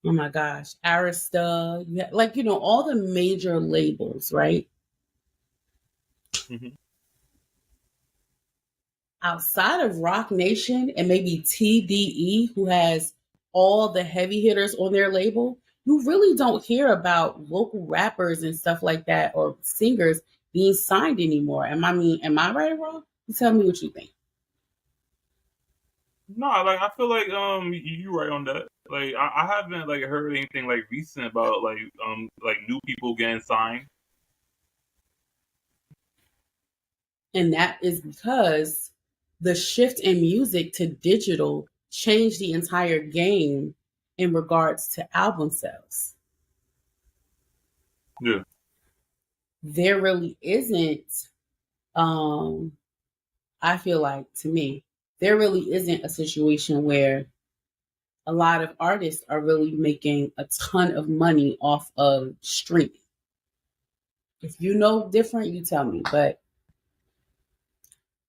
oh my gosh, Arista, you had, like, all the major labels, right? Hmm. Outside of Rock Nation and maybe TDE, who has all the heavy hitters on their label, you really don't hear about local rappers and stuff like that or singers being signed anymore. Am I right or wrong? You tell me what you think. No, like I feel like you right on that. Like I haven't like heard anything like recent about like new people getting signed. And that is because the shift in music to digital changed the entire game in regards to album sales. Yeah. There really isn't, um, I feel like, to me, there really isn't a situation where a lot of artists are really making a ton of money off of streaming. If you know different, you tell me. But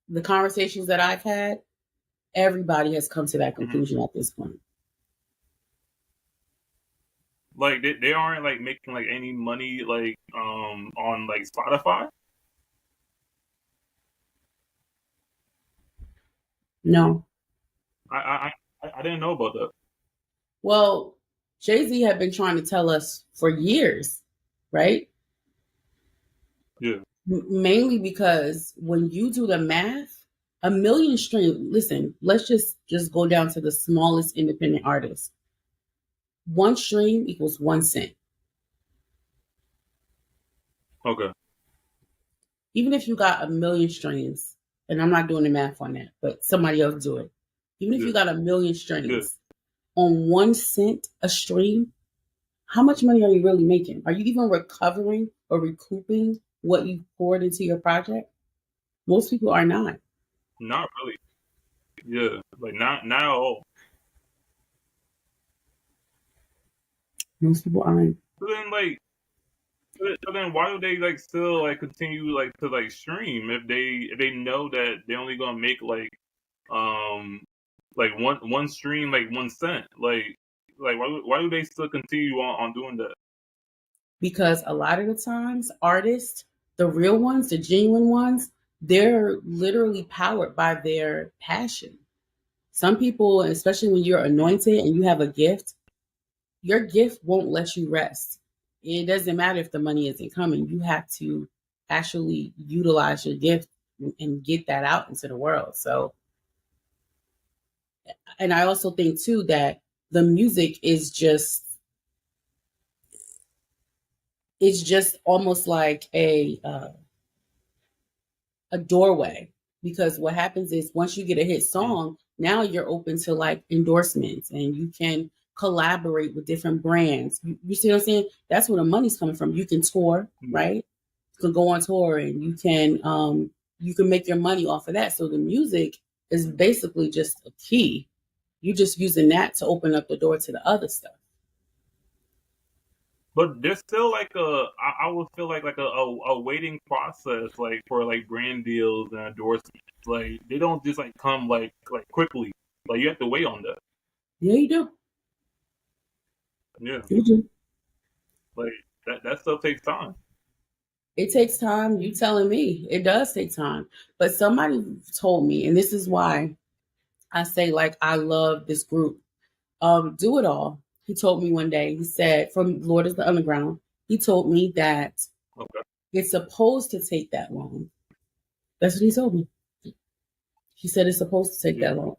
the conversations that I've had, everybody has come to that Hmm. conclusion at this point. Like they aren't like making like any money like on like Spotify. No. I didn't know about that. Well, Jay-Z had been trying to tell us for years, right? Yeah. Mainly because when you do the math, a million stream. Listen, let's just go down to the smallest independent artist. One stream equals 1 cent. Okay. Even if you got a million streams, and I'm not doing the math on that, but somebody else do it. Even if Yeah. you got a million Yeah. streams on 1 cent a stream, how much money are you really making? Are you even recovering or recouping what you poured into your project? Most people are not. Not really. Yeah. Like not at all. Most people aren't. So then like so then why do they like still like continue like to like stream if they know that they're only gonna make um like one stream like 1 cent like why do they still continue on doing that? Because a lot of the times, artists, the real ones, the genuine ones, they're literally powered by their passion. Some people, especially when you're Mm. anointed and you have a gift, your gift won't let you rest. It doesn't matter if the money isn't coming. You have to actually utilize your gift and get that out into the world. So, and I also think too that the music is just, it's just almost like a doorway, because what happens is once you get a hit Mm. song, now you're open to like endorsements and you can collaborate with different brands. You see what I'm saying? That's where the money's coming from. You can tour, Yeah. right? You can go on tour and you can make your money off of that. So the music is basically just a key. You're just using that to open up the door to the other stuff. But there's still like I would feel like a waiting process like for like brand deals and endorsements. Like they don't just like come like quickly. Like you have to wait on that. Yeah, you do. Yeah. You do. Like that stuff takes time. It takes time. You telling me it does take time. But somebody told me, and this is why I say like I love this group. Do It All. He told me one day, he said from Lord of the Underground, he told me that Okay. it's supposed to take that long. That's what he told me. He said it's supposed to take Yeah. that long.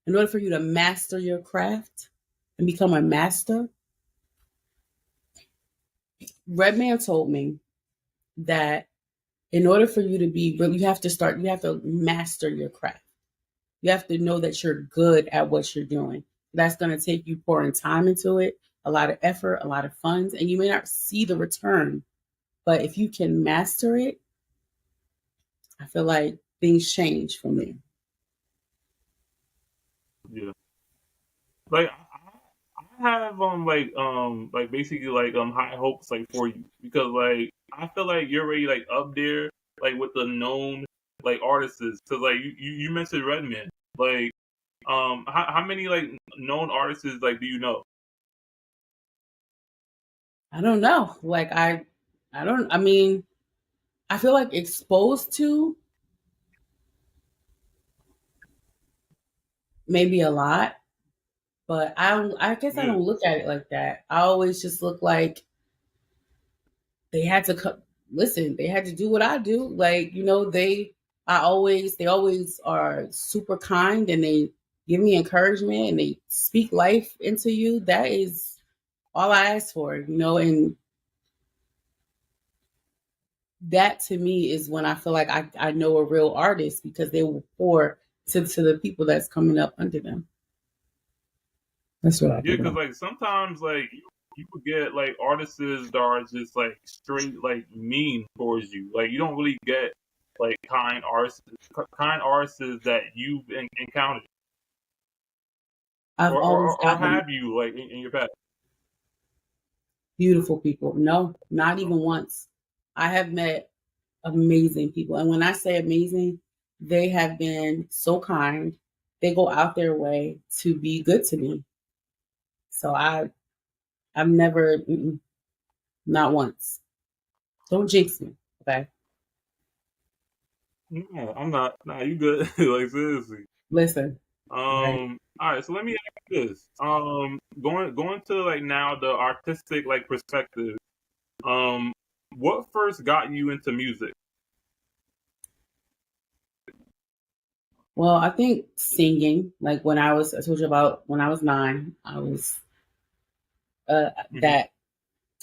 In order for you to master your craft and become a master, Redman told me that in order for you to be, you have to master your craft. You have to know that you're good at what you're doing. That's going to take you pouring time into it, a lot of effort, a lot of funds, and you may not see the return. But if you can master it, I feel like things change for me. Like I have like basically like high hopes like for you because like I feel like you're already like up there like with the known like artists because like you mentioned Redman like how many like known artists like do you know? I don't know. Like I don't. I mean, I feel like exposed to maybe a lot, but I don't. I guess I Yeah, don't look at it like that. I always just look like they had to listen. They had to do what I do. Like they always are super kind and they give me encouragement and they speak life into you. That is all I ask for, and that to me is when I feel like I know a real artist because they will pour to the people that's coming up under them. That's what I yeah, think because about. like sometimes like you could get like artists that are just like straight like mean towards you. Like you don't really get like kind artists that you've encountered I've always or gotten have you like in your past. beautiful people. No, not even once. I have met amazing people. And when I say amazing, they have been so kind. They go out their way to be good to me. So I've never, not once. Don't jinx me, okay? No, I'm not. Nah, you good? Like seriously. Listen, right? All right. So let me ask you this. Going to like now the artistic like perspective. Um, what first got you into music? Well, I think singing, like I told you about when I was 9, I was, Hmm. that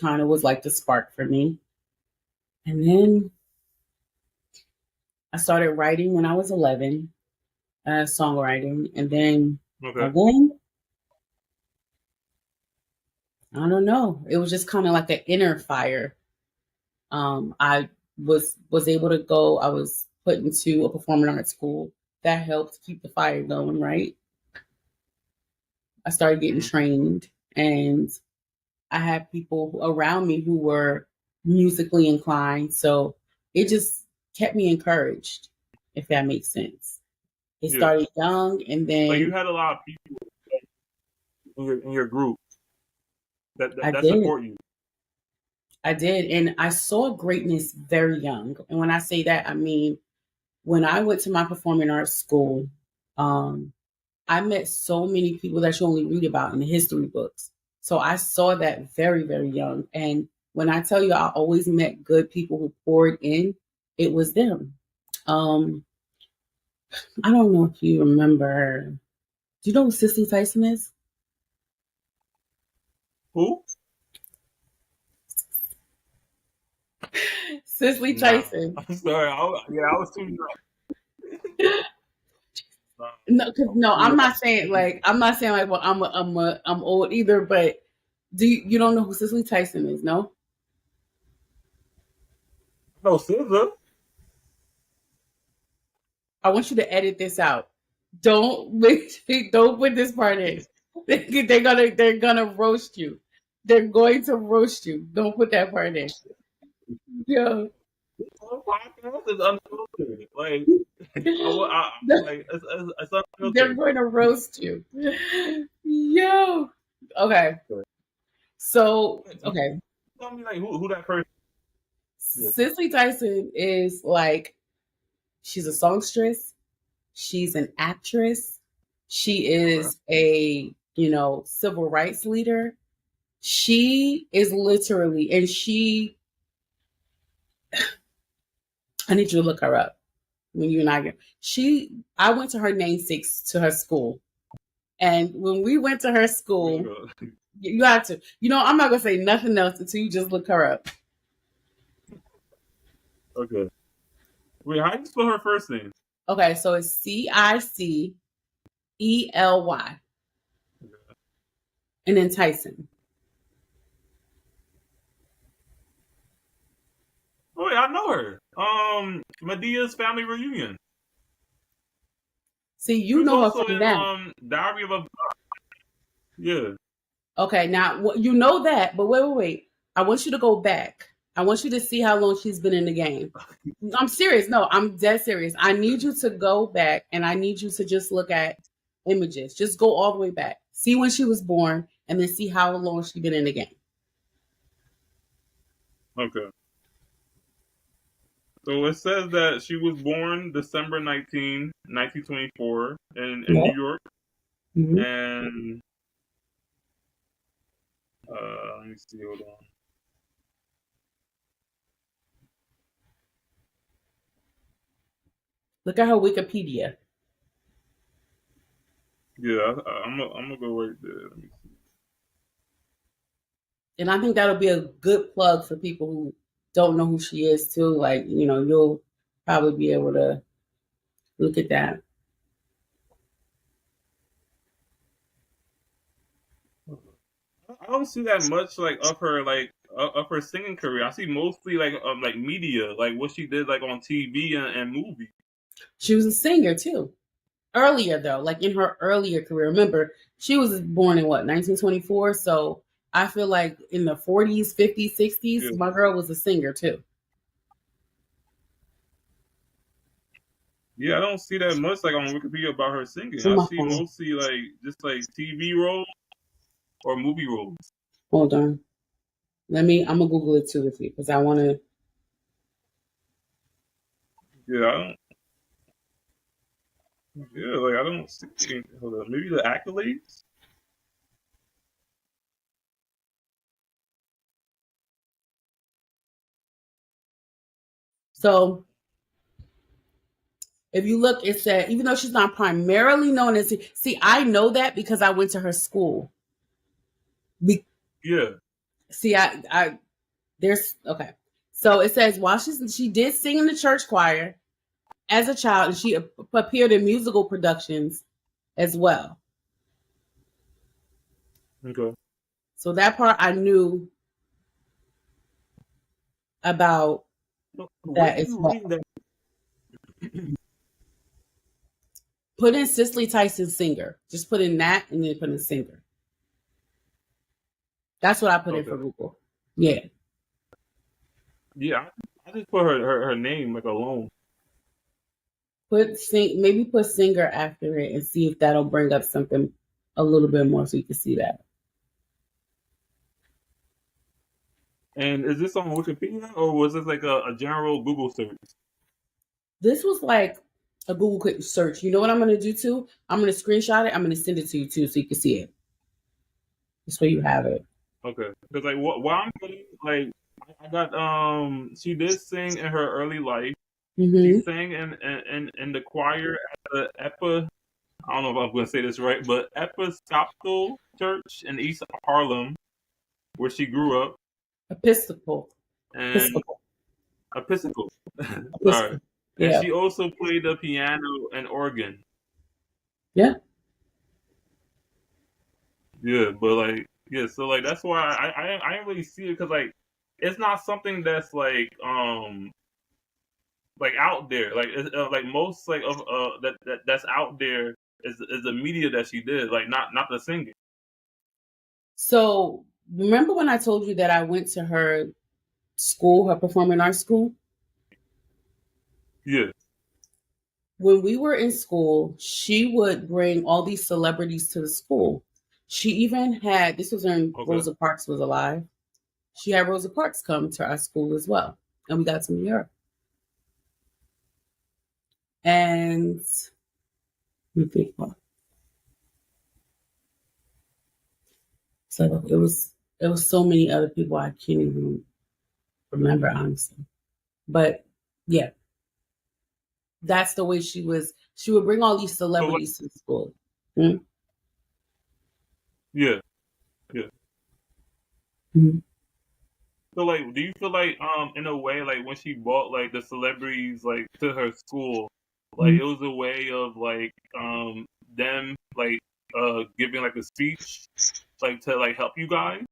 kind of was like the spark for me. And then I started writing when I was 11, songwriting. Okay. And then I don't know. It was just kind of like an inner fire. I was able to go. I was put into a performing arts school that helped keep the fire going. Right. I started getting Hmm. trained, and I had people around me who were musically inclined. So it just kept me encouraged, if that makes sense. It Yeah. started young, and Like you then had a lot of people in your group I that did. support you. I did. And I saw greatness very young. And when I say that, I mean, when I went to my performing arts school, um, I met so many people that you only read about in the history books. So I saw that very, very young. And when I tell you I always met good people who poured in, it was them. Um, I don't know if you remember. Do you know who Cicely Tyson is? Who? Cicely Nah. Tyson. I'm sorry. I was too young. Nah, No, I cause was no, too young. I'm not saying like, well, I'm old either. But you don't know who Cicely Tyson is? No. No, SZA. I want you to edit this out. Don't don't put this part in. They're gonna roast you. They're going to roast you. Don't put that part in. Yo. This whole podcast is unfiltered. Like like it's They're unfiltered. going to roast you. Yo. Okay. So okay. Tell me like who that person is. Cicely Tyson is like she's a songstress. She's an actress. She Okay. is a, civil rights leader. She is literally, and I need you to look her up when you and I get, I went to her namesakes to her school. And when we went to her school, you have to, I'm not going to say nothing else until you just look her up. Okay. Wait, how do you spell her first name? Okay, so it's Cicely, and then Tyson. Oh, wait, I know her. Medea's family reunion. See, She you was know her also from in that. Diary of a Yeah. Okay, now you know that, but wait. I want you to go back. I want you to see how long she's been in the game. I'm serious. No, I'm dead serious. I need you to go back and I need you to just look at images. Just go all the way back. See when she was born and then see how long she's been in the game. Okay. So it says that she was born December 1924 in Yeah. New York. Mm-hmm. And let me see, hold on. Look at her Wikipedia. Yeah, I'm gonna go right there. Let me see. And I think that'll be a good plug for people who don't know who she is too. Like, you'll probably be able to look at that. I don't see that much of her singing career. I see mostly like media, like what she did like on TV and movies. She was a singer too. Earlier though, like in her earlier career. Remember, she was born in what, 1924? So I feel like in the 40s, 50s, 60s, Yeah. my girl was a singer too. Yeah, I don't see that much like on Wikipedia about her singing. It's in I my see phone. mostly like just like TV roles or movie roles. Hold on. I'm gonna Google it too with you because I wanna. Yeah, I don't see. Hold on, maybe the accolades. So if you look, it said even though she's not primarily known as, see, I know that because I went to her school. Yeah. See, I there's okay. So it says while she did sing in the church choir as a child, and she appeared in musical productions as well. Okay. So that part I knew about So where that are as you well. reading that? Put in Cicely Tyson singer. Just put in that and then put in singer. That's what I put in for Okay. Google. Yeah. Yeah, I just put her name like alone. Maybe put singer after it and see if that'll bring up something a little bit more so you can see that. And is this on Wikipedia or was this like a general Google search? This was like a Google quick search. You know what I'm gonna do too? I'm gonna screenshot it. I'm gonna send it to you too so you can see it. This way you have it. Okay, because like what I'm doing, like I got she did sing in her early life. She Mm-hmm. sang in the choir at the I don't know if I'm going to say this right, but Episcopal Church in East Harlem, where she grew up, Episcopal. and Episcopal. Episcopal. Sorry, Episcopal. and Yeah. she also played the piano and organ. Yeah. Yeah, but like yeah, so like that's why I didn't really see it because like it's not something that's like out there like most like of that's out there is the media that she did like not the singing. So remember when I told you that I went to her school, her performing arts school? Yeah. When we were in school, she would bring all these celebrities to the school. She even had, this was when Okay. Rosa Parks was alive. She had Rosa Parks come to our school as well. And we got to meet her. And let me think, so it was so many other people I can't even remember honestly. But yeah, that's the way she was. She would bring all these So like celebrities to the school. Mm-hmm. yeah yeah. Mm-hmm. So like, do you feel like in a way like when she brought like the celebrities like to her school, like Mm-hmm. it was a way of like them like giving like a speech like to like help you guys?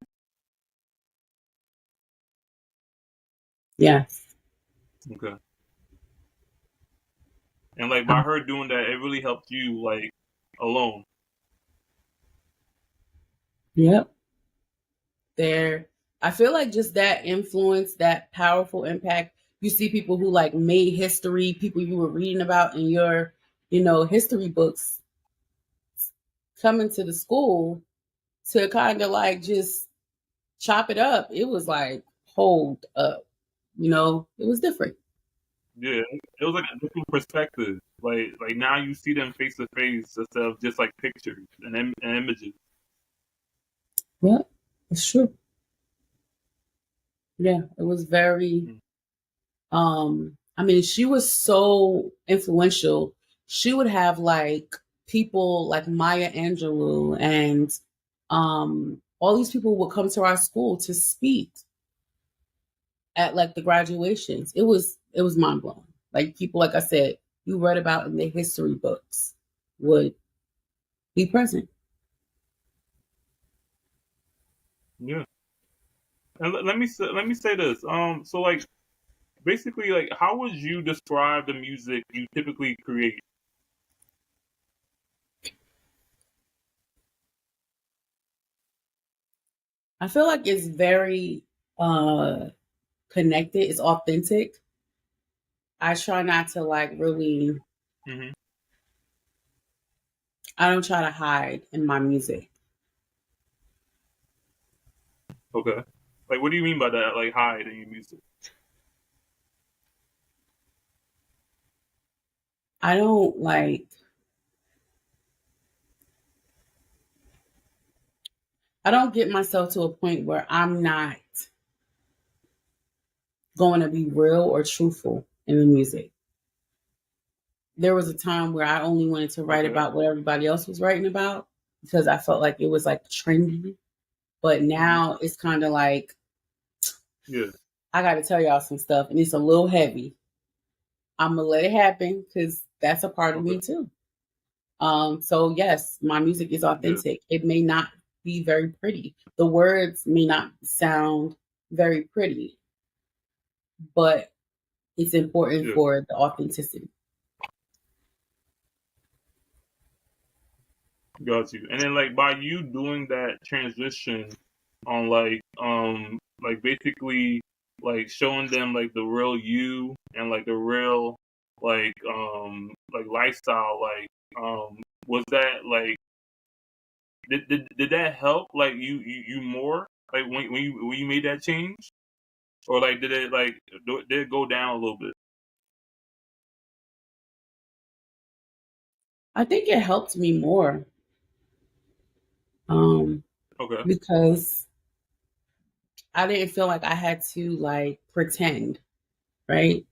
Yes. Okay. And like by her doing that, it really helped you like alone. Yep. There, I feel like just that influence, that powerful impact. You see people who like made history, people you were reading about in your, history books coming to the school to kind of like just chop it up. It was like, hold up, it was different. Yeah, it was like a different perspective. Like now you see them face to face instead of just like pictures and images. Yeah, it's true. Yeah, it was very. Mm. I mean, she was so influential. She would have like people like Maya Angelou and all these people would come to our school to speak at like the graduations. It was mind blowing. Like people, like I said, you read about in the history books would be present. Yeah, and let me say this. So like basically, like how would you describe the music you typically create? I feel like it's very uh connected, it's authentic. I try not to like really Hmm. I don't try to hide in my music. Okay. Like, what do you mean by that? Like, hide in your music? I don't like I don't get myself to a point where I'm not going to be real or truthful in the music. There was a time where I only wanted to write Okay. about what everybody else was writing about because I felt like it was like trendy. But Hmm. now it's kind of like Yeah. I got to tell y'all some stuff and it's a little heavy. I'm gonna let it happen because that's a part of Okay. me too. So yes, my music is Yeah. authentic. It may not be very pretty. The words may not sound very pretty, but it's important Yeah. for the authenticity. Got you. And then, like, by you doing that transition on, like basically, like showing them like the real you and like the real, like lifestyle, was that like did that help like you more like when you made that change, or like did it like did it go down a little bit? I think it helped me more um, Okay. because I didn't feel like I had to like pretend, right?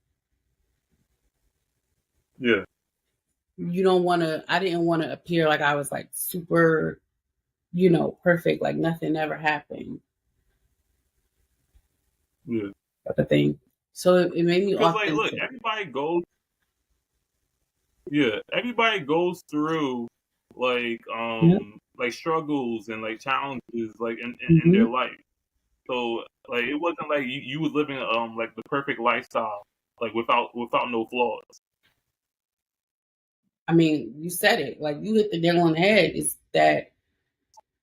Yeah. You don't want to. I didn't want to appear like I was like super, perfect, like nothing ever happened, Yeah. type of thing. So it made me Because like, look, authentic. everybody goes through Yep. like struggles and like challenges like in Hmm. their life. So like it wasn't like you was living like the perfect lifestyle like without no flaws. I mean, you said it. Like you hit the nail on the head. Is that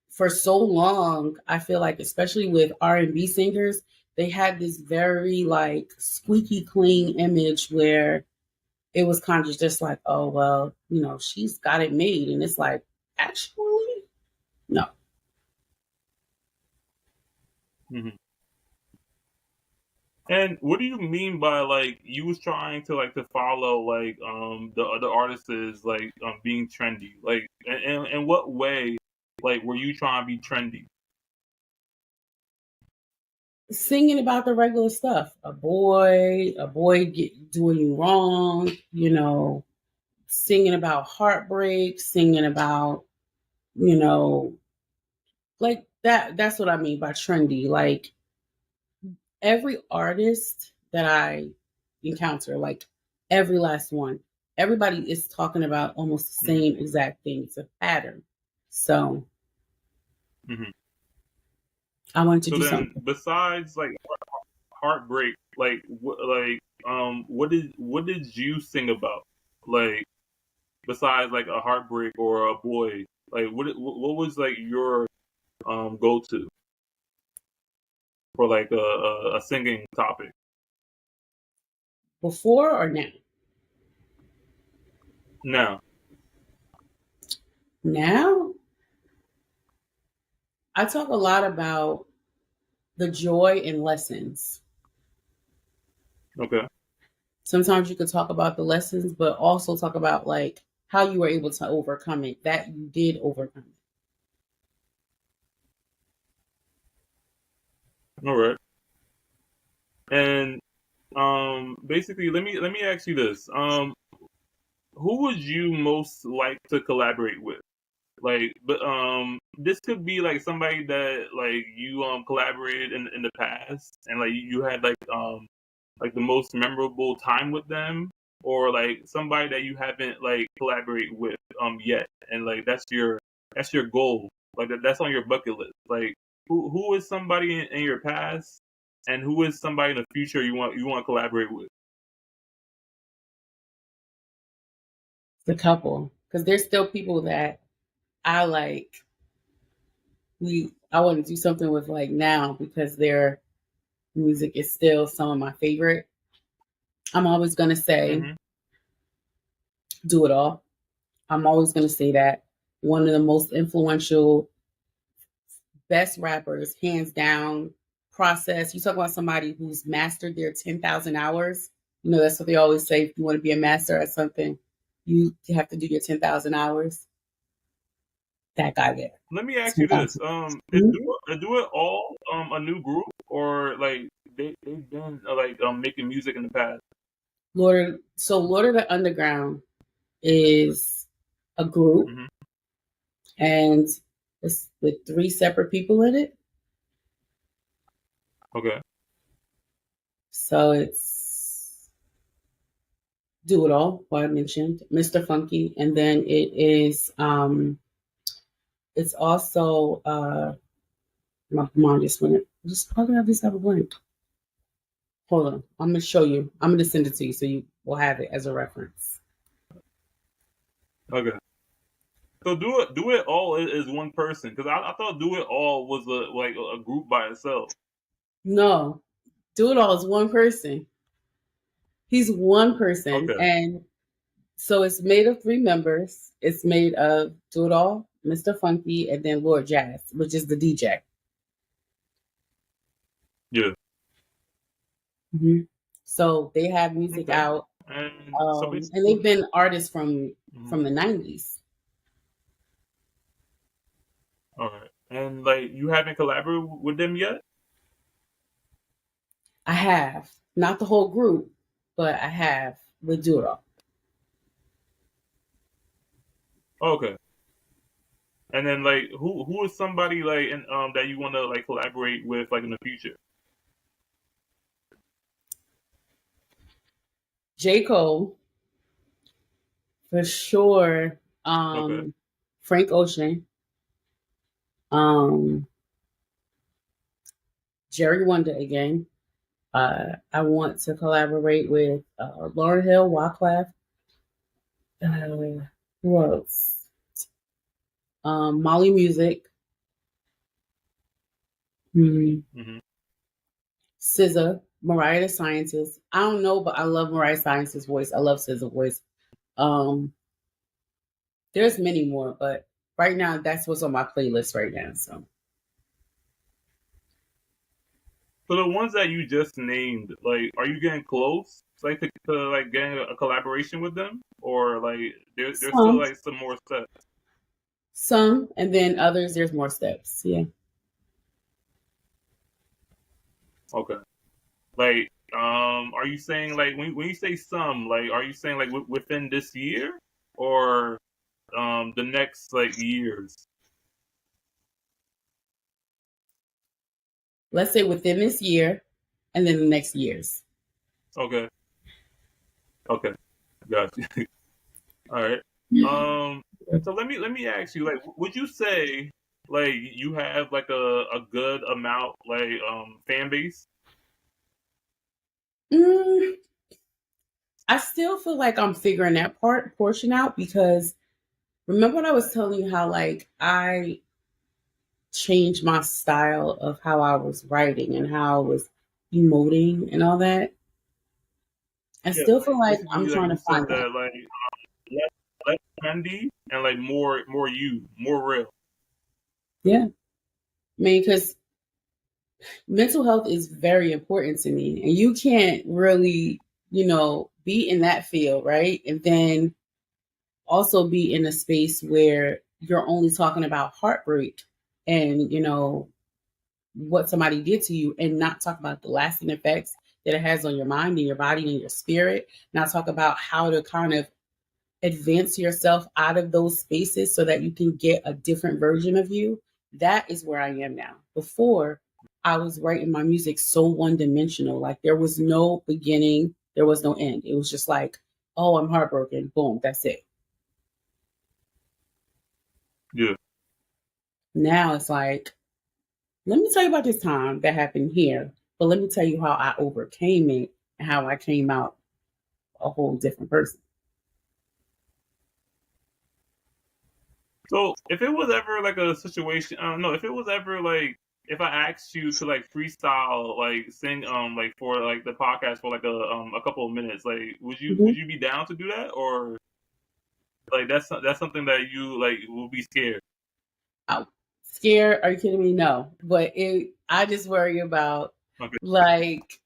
for so long? I feel like, especially with R&B singers, they had this very like squeaky clean image where it was kind of just like, oh well, she's got it made, and it's like, actually, no. Hmm. And what do you mean by like you was trying to like to follow like the other artists like being trendy? Like in what way like were you trying to be trendy? Singing about the regular stuff, a boy doing you wrong, singing about heartbreak, singing about, you know, like that. That's what I mean by trendy. Like every artist that I encounter, like every last one, everybody is talking about almost the Hmm. same exact thing. It's a pattern. So Hmm. I wanted to So do then, something. besides like heartbreak, what did you sing about? Like besides like a heartbreak or a boy, like what was like your go to for like a singing topic? Before or now? Now. Now, I talk a lot about the joy in lessons. Okay. Sometimes you could talk about the lessons, but also talk about like how you were able to overcome it, that you did overcome it. All right. And basically, let me ask you this. Who would you most like to collaborate with? Like, but this could be like somebody that like you collaborated in the past, and like you had like the most memorable time with them, or like somebody that you haven't like collaborate with yet, and like that's your goal, like that's on your bucket list. Like, who is somebody in your past, and who is somebody in the future you want to collaborate with? The couple, because there's still people that I like. I want to do something with like now because their music is still some of my favorite. I'm always gonna say Hmm. do it all. I'm always gonna say that one of the most influential, best rappers, hands down. Process. You talk about somebody who's mastered their 10,000 hours. You know, that's what they always say. If you want to be a master at something, you have to do your 10,000 hours. That guy there. Let me ask you this: 10,000. do it all a new group, or like they've been like making music in the past? Lord of the Underground is a group, Hmm. and it's with three separate people in it. Okay. So it's Do It All, what I mentioned, Mr. Funky, and then it's also my mom just went. Just how did I just have a blank? Hold on, I'm gonna show you. I'm gonna send it to you so you will have it as a reference. Okay. So do it all is one person, because I thought do it all was like a group by itself. No, Do It All is one person. He's one person, Okay. and so it's made of three members. It's made of Do It All, Mr. Funky, and then Lord Jazz, which is the DJ. Yeah. Hmm. So they have music Okay. out, And so and basically, they've been artists from mhm. from the '90s. All right. And like you haven't collaborated with them yet? I have not the whole group, but I have with Do It All. Okay. And then like who is somebody like in, that you want to like collaborate with like in the future? J. Cole for sure. Okay. Frank Ocean. Um, Jerry Wonder again. I want to collaborate with Lauren Hill, Wyclef. Who else? Molly Music. Hmm. Hmm. SZA, Mariah the Scientist. I don't know, but I love Mariah Scientist's voice. I love SZA voice. Um, there's many more, but right now that's what's on my playlist right now. So So the ones that you just named, like, are you getting close, like to like getting a collaboration with them, or like there's still some, like some more steps? some, and then others. There's more steps. Yeah. Okay. Like, are you saying like when you say some, like, are you saying like within this year, or the next like years? Let's say within this year, and then the next years. Okay. Okay. Got you. All right. Um. So let me ask you, like, would you say like you have like a good amount like fan base? Mm, I still feel like I'm figuring that portion out because remember what I was telling you how like I change my style of how I was writing and how I was emoting and all that. I Yeah, still feel like I'm basically, like trying to you said find that. that, like less, less trendy and like more you, more real. Yeah. I mean, because mental health is very important to me, and you can't really, be in that field, right? And then also be in a space where you're only talking about heartbreak and, what somebody did to you and not talk about the lasting effects that it has on your mind and your body and your spirit. Not talk about how to kind of advance yourself out of those spaces so that you can get a different version of you. That is where I am now. Before, I was writing my music so one dimensional. Like there was no beginning, there was no end. It was just like, oh, I'm heartbroken. Boom, that's it. Yeah. Now it's like, let me tell you about this time that happened here, but let me tell you how I overcame it and how I came out a whole different person. So if it was ever like a situation, I don't know, if it was ever like if I asked you to like freestyle, like sing, like for like the podcast for like a couple of minutes, like Mm-hmm. would you be down to do that, or like that's something that you like will be scared? I'm scared. Are you kidding me? No. But I just worry about Okay. like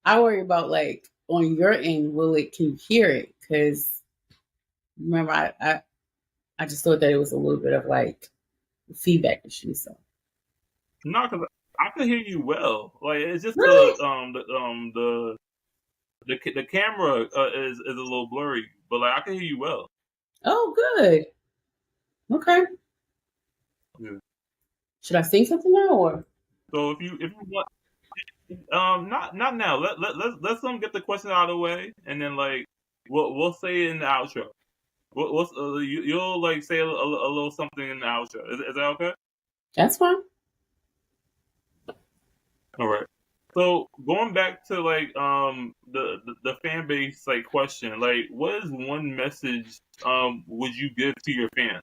I worry about like on your end, will it can you hear it? Because remember, I just thought that it was a little bit of like feedback issue. So No, because I could hear you well. Like it's just really, the camera is a little blurry, but like I can hear you well. oh good, okay. Yeah. Should I sing something now or So if you want, not now. Let's get the question out of the way, and then like we'll say it in the outro. You'll like say a little something in the outro. Is that okay? that's fine? All right. So going back to like the fan base like question, like what is one message would you give to your fans?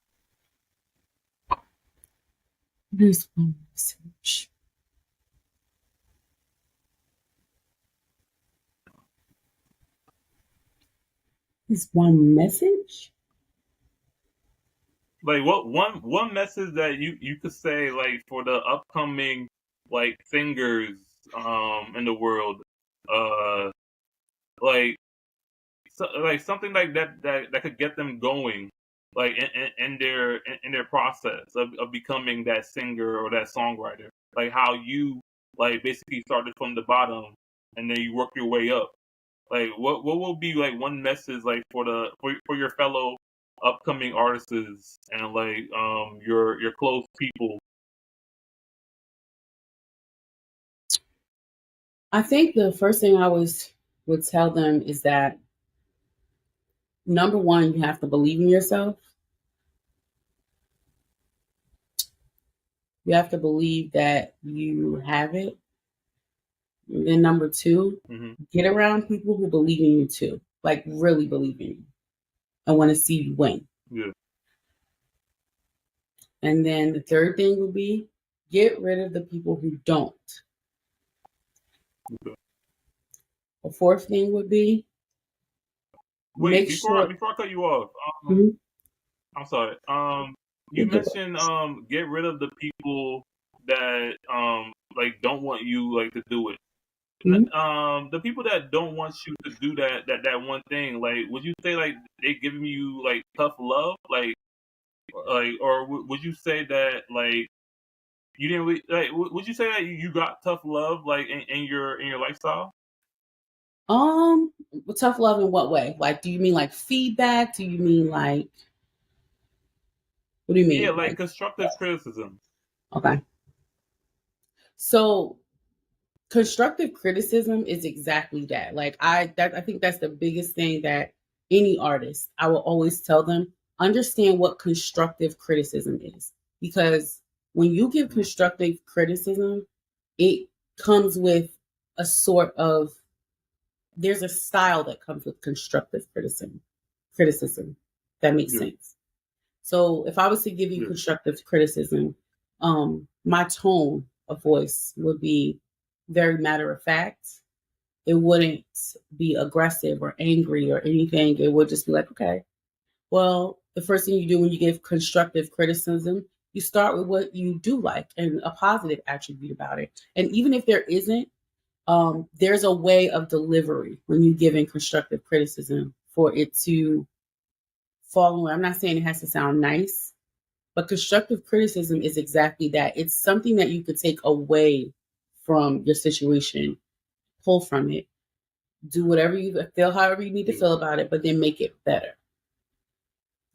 There's one message. There's one message. Like what one message that you could say like for the upcoming like singers in the world, uh like like something like that could get them going, like in their process of becoming that singer or that songwriter, like how you like basically started from the bottom and then you work your way up. Like what will be like one message like for your fellow upcoming artists and like your close people? I think the first thing I would tell them is that number one, you have to believe in yourself. You have to believe that you have it. And then number two, Hmm. get around people who believe in you too, like really believe in you and want to see you win. Yeah. And then the third thing would be get rid of the people who don't. Okay. The fourth thing would be Wait, make sure. before I cut you off, Mhm. I'm sorry. You You're good. mentioned get rid of the people that like don't want you like to do it. Mhm. The people that don't want you to do that one thing, like would you say like they giving you like tough love, like or would you say that like you didn't really, like would you say that you got tough love like in your lifestyle? Um, tough love in what way? Like, do you mean like feedback? Do you mean like what do you Yeah, mean? like Like, constructive criticism. okay. So constructive criticism is exactly that. Like I think that's the biggest thing that any artist, I will always tell them, understand what constructive criticism is. Because when you give Mhm. constructive criticism, it comes with a sort of there's a style that comes with constructive criticism that makes Yeah, sense. So if I was to give you yeah, constructive criticism, my tone of voice would be very matter of fact. It wouldn't be aggressive or angry or anything. It would just be like, okay, well, the first thing you do when you give constructive criticism, you start with what you do like and a positive attribute about it. And even if there isn't, there's a way of delivery when you give in constructive criticism for it to fall away. I'm not saying it has to sound nice, but constructive criticism is exactly that. It's something that you could take away from your situation, pull from it, do whatever you feel, however you need to feel about it, but then make it better.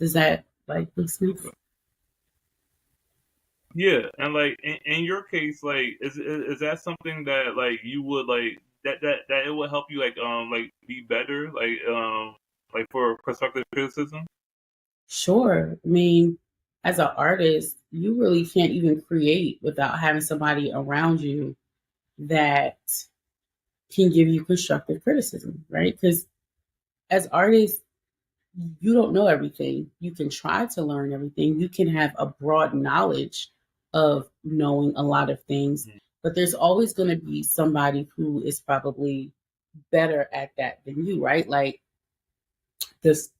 Does that make sense? Yeah, and like in your case, like is that something that like you would like that it would help you like be better like for constructive criticism? Sure. I mean, as an artist, you really can't even create without having somebody around you that can give you constructive criticism, right? Because as artists, you don't know everything. You can try to learn everything. You can have a broad knowledge of knowing a lot of things, but there's always going to be somebody who is probably better at that than you, right? Like this,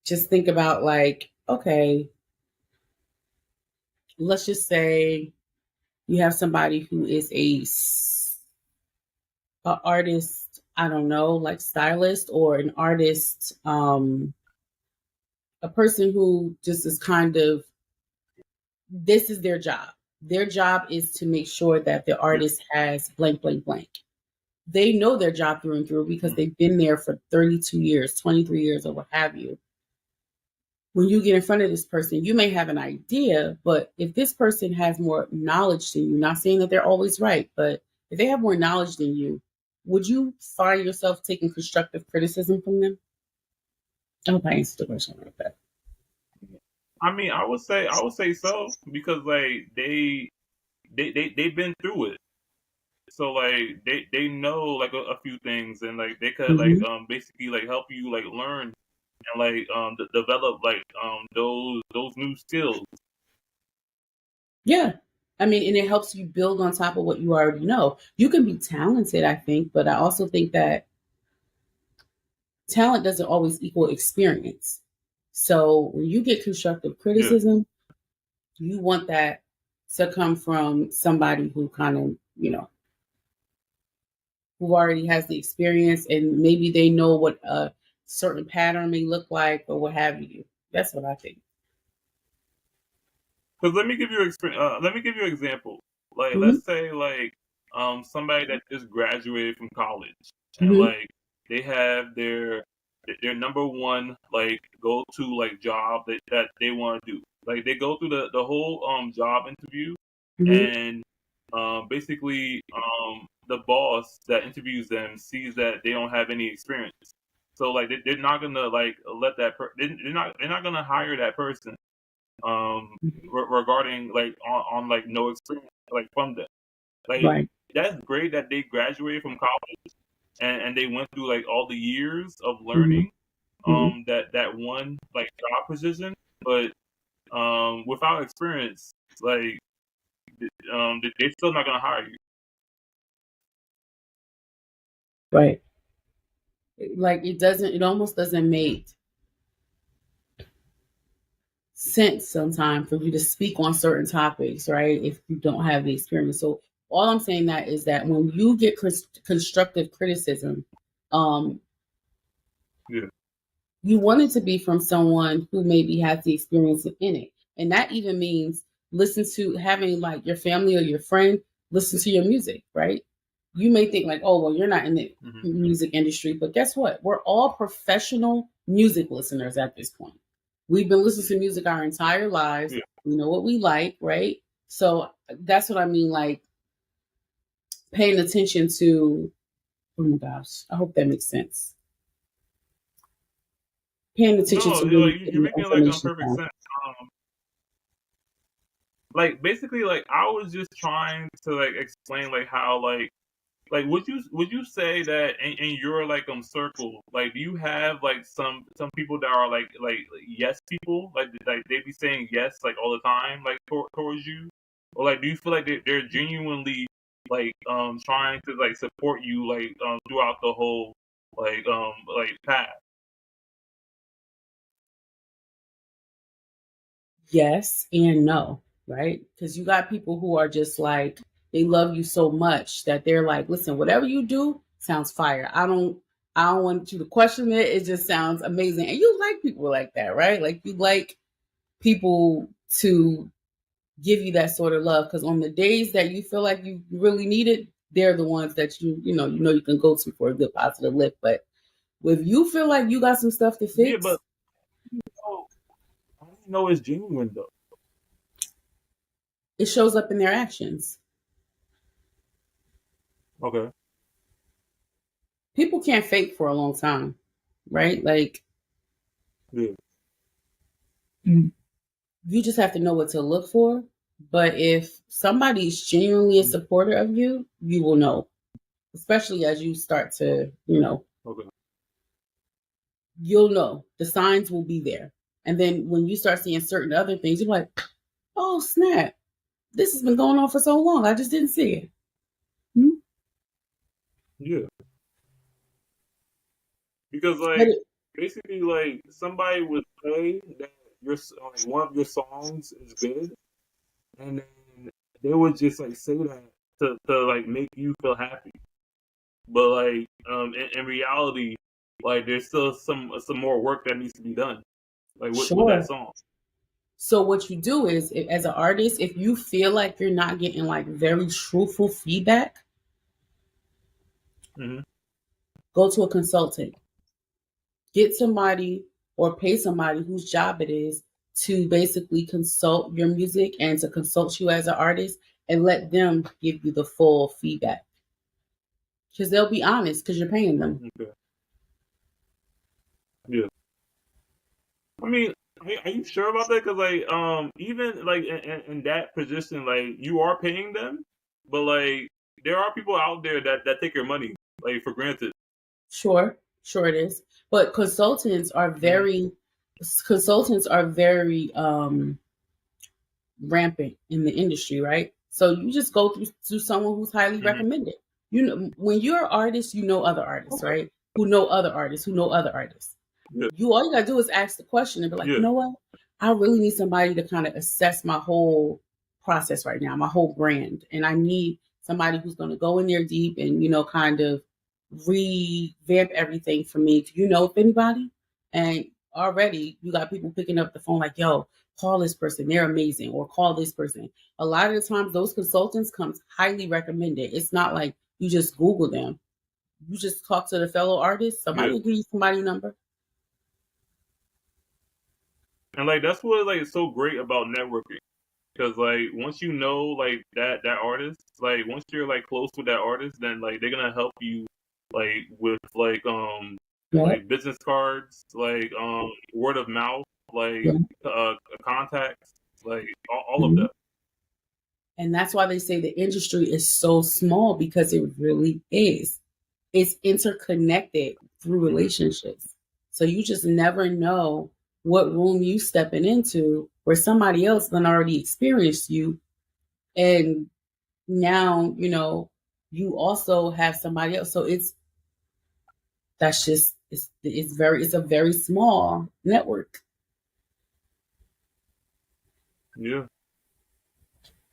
just think about like, okay, let's just say you have somebody who is a artist, I don't know, like stylist or an artist, a person who just is kind of, this is their job. Their job is to make sure that the artist has blank, blank, blank. They know their job through and through because they've been there for 32 years, 23 years, or what have you. When you get in front of this person, you may have an idea, but if this person has more knowledge than you, not saying that they're always right, but if they have more knowledge than you, would you find yourself taking constructive criticism from them? I hope I answered the question like that. I mean, I would say so because like they've been through it, so like they know like a few things, and like they could like Mm-hmm. basically like help you like learn and like develop like those new skills. Yeah. I mean, and it helps you build on top of what you already know. You can be talented, I think, but I also think that talent doesn't always equal experience. So when you get constructive Yeah, criticism, you want that to come from somebody who kind of, who already has the experience and maybe they know what a certain pattern may look like or what have you. That's what I think. because let me give you an example. Like Hmm. let's say like somebody that just graduated from college and Hmm. like they have their number one like go to like job that they want to do. Like they go through the whole job interview, Hmm. and basically the boss that interviews them sees that they don't have any experience. So like they're not gonna like let they're not gonna hire that person um regarding like on like no experience like from them. Like Right. that's great that they graduated from college and they went through like all the years of Hmm. learning Hmm. that one like job position, but without experience, like they're still not gonna hire you. Right. Like it almost doesn't make sense sometimes for you to speak on certain topics, right? If you don't have the experience. So all I'm saying that is that when you get constructive criticism, um, Yeah. you want it to be from someone who maybe has the experience in it. And that even means listen to having like your family or your friend listen to your music, right? You may think like, oh, well, you're not in the Hmm. music industry, but guess what? We're all professional music listeners at this point. We've been listening to music our entire lives. Yeah. We know what we like, right? So that's what I mean, like paying attention to, oh my gosh, I hope that makes sense. Paying attention No, to where you're you're getting your making like information perfect from. sense. Like basically like I was just trying to like explain like how like like would you say that in your like circle, like do you have like some people that are like yes people, like they be saying yes like all the time, like towards you, or like do you feel like they're genuinely like trying to like support you like throughout the whole like path? Yes and no, right? Because you got people who are just like, they love you so much that they're like, listen, whatever you do sounds fire. I don't want you to question it. It just sounds amazing. And you like people like that, right? Like you like people to give you that sort of love, because on the days that you feel like you really need it, they're the ones that you know you can go to for a good positive lift. But if you feel like you got some stuff to Yeah, but fix, oh, I don't know it's genuine though. it shows up in their actions. Okay. People can't fake for a long time, right? Like Yeah. you just have to know what to look for. But if somebody's genuinely a supporter of you, you will know, especially as you start to, Okay. you'll know the signs will be there. And then when you start seeing certain other things, you're like, oh, snap, this has been going on for so long. I just didn't see it. Hmm? Yeah. Because But like basically like somebody would say that like one of your songs is good, and then they would just like say that to like make you feel happy. But like in reality, like there's still some more work that needs to be done, like with that sure. song. So what you do is, as an artist, if you feel like you're not getting like very truthful feedback, Hmm. go to a consultant. Get somebody or pay somebody whose job it is to basically consult your music and to consult you as an artist, and let them give you the full feedback, because they'll be honest because you're paying them. Okay. Yeah. I mean, are you sure about that? Because like even like in that position, like you are paying them, but like there are people out there that take your money like for granted. Sure it is. But Hmm. consultants are very rampant in the industry, right? So you just go through to someone who's highly Hmm. recommended. You know, when you're an artist, you know other artists, Okay. right? Who know other artists, who know other artists. Yeah. All you gotta do is ask the question and be like, you Yeah. know what? I really need somebody to kind of assess my whole process right now, my whole brand. And I need somebody who's gonna go in there deep and, kind of revamp everything for me. Do you know of anybody? And already you got people picking up the phone like, yo, call this person, they're amazing, or call this person. A lot of the times those consultants comes highly recommended. It's not like you just Google them. You just talk to the fellow artist, somebody Yeah. will give you somebody's number. And like that's what like is so great about networking. Because like once you know like that artist, like once you're like close with that artist, then like they're gonna help you like with Yeah. like business cards, like word of mouth, like Yeah. contacts, like all of Mhm. that. And that's why they say the industry is so small, because it really is. It's interconnected through Hmm. relationships. So you just never know what room you stepping into where somebody else done already experienced you. And now, you also have somebody else. So that's just, it's a very small network. Yeah.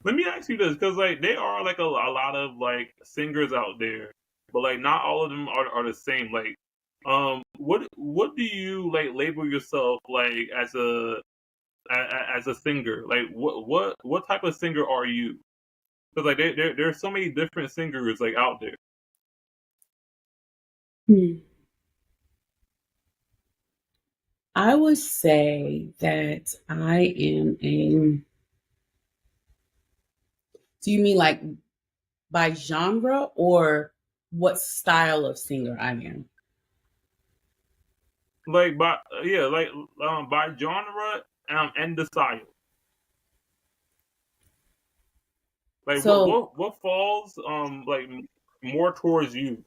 Let me ask you this, because like there are like a lot of like singers out there, but like not all of them are the same. Like, what do you like label yourself like as a singer? Like, what type of singer are you? Because like there's so many different singers like out there. Hmm. I would say that I am a, do you mean like by genre or what style of singer I am? Like by yeah, like by genre and the style. Like So what falls like more towards you?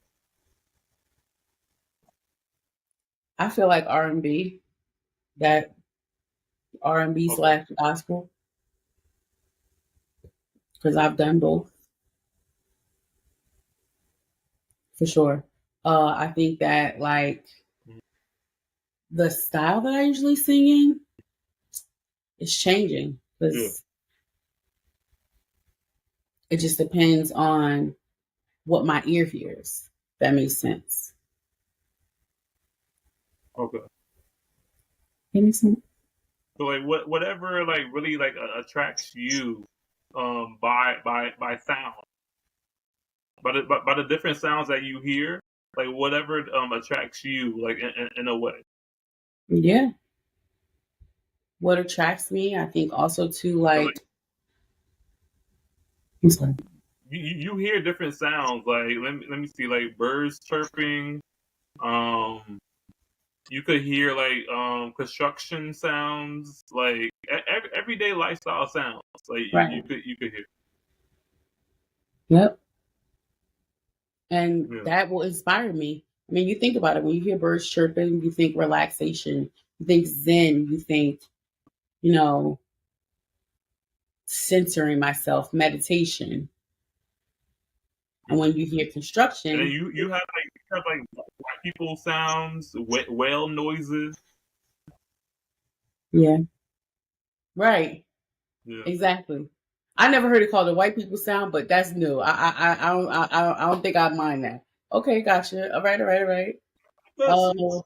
I feel like R&B, that R&B Okay. / gospel, because I've done both for sure. I think that like the style that I usually sing in is changing Yeah. because it just depends on what my ear hears. That makes sense. Okay. That makes sense. So like whatever like really like attracts you by sound, by the different sounds that you hear, like whatever attracts you like in a way. Yeah. What attracts me, I think also to So like like, I'm sorry. you hear different sounds like let me see like birds chirping, um you could hear like construction sounds, like everyday lifestyle sounds, like Right. you could hear. Yep. And Yeah. that will inspire me. I mean, you think about it. When you hear birds chirping, you think relaxation, you think zen, you think, you know, censoring myself, meditation. And when you hear And then construction, you have like white people sounds, whale noises. yeah, right, Yeah. exactly. I never heard it called a white people sound, but that's new. I don't think I mind that. Okay, gotcha. All right, all right, all right. That's Oh,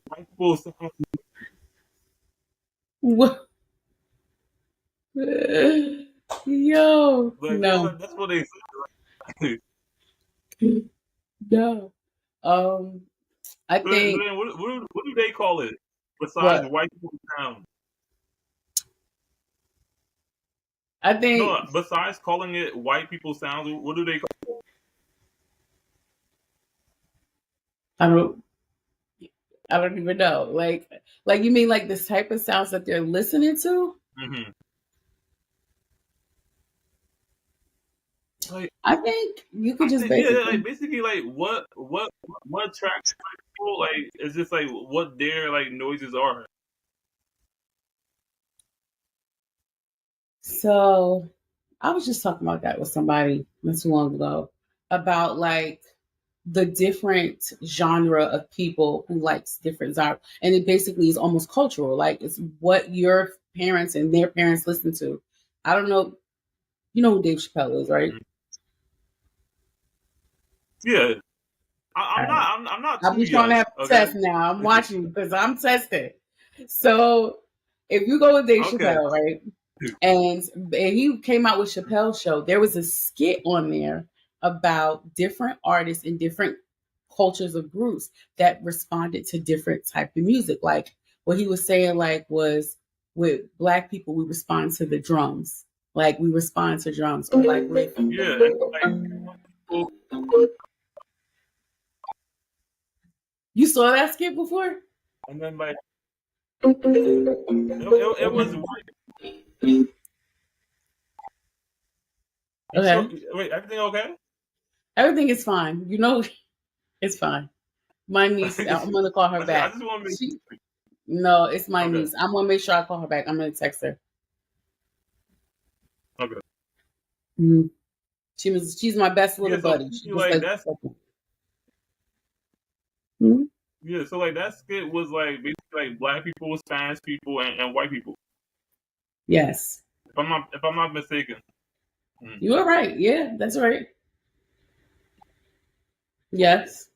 white people sounds. what? Yo, Like no, that's what they say. no. Um, I But think then what do they call it besides what white people sounds? I No, think besides calling it white people sounds, what do they call I don't I don't even know. Like you mean like this type of sounds that they're listening to? it? Like I think you could I just think yeah, like basically. basically like what attracts white people, like it's just like what their like noises are. So I was just talking about that with somebody not too long ago about like the different genre of people who likes different genre, and it basically is almost cultural. Like it's what your parents and their parents listen to. I don't know. You know who Dave Chappelle is, right? Yeah, All right. I'm not I'll too be trying to young. have a Okay. test now. I'm watching because I'm testing. So if you go with Dave Okay. Chappelle, right? And he came out with Chappelle's show. There was a skit on there about different artists in different cultures of groups that responded to different type of music. Like what he was saying, like was with black people, we respond to the drums. Like we respond to drums. Or like with Yeah, and like people, you saw that skit before? and then like it was you saw Okay. wait everything okay? Everything is fine. You know, it's fine. My I niece, I'm gonna call her I back. just want to make She, no, it's my okay, niece. I'm gonna make sure I call her back. I'm gonna text her. okay. Mhm. She's my best Yeah, little so buddy. She just like like that's Mhm. yeah, so like that skit was like basically like black people, Spanish people, and white people. Yes, If I'm not mistaken. Mm. you are right. Yeah, that's right. Yes, So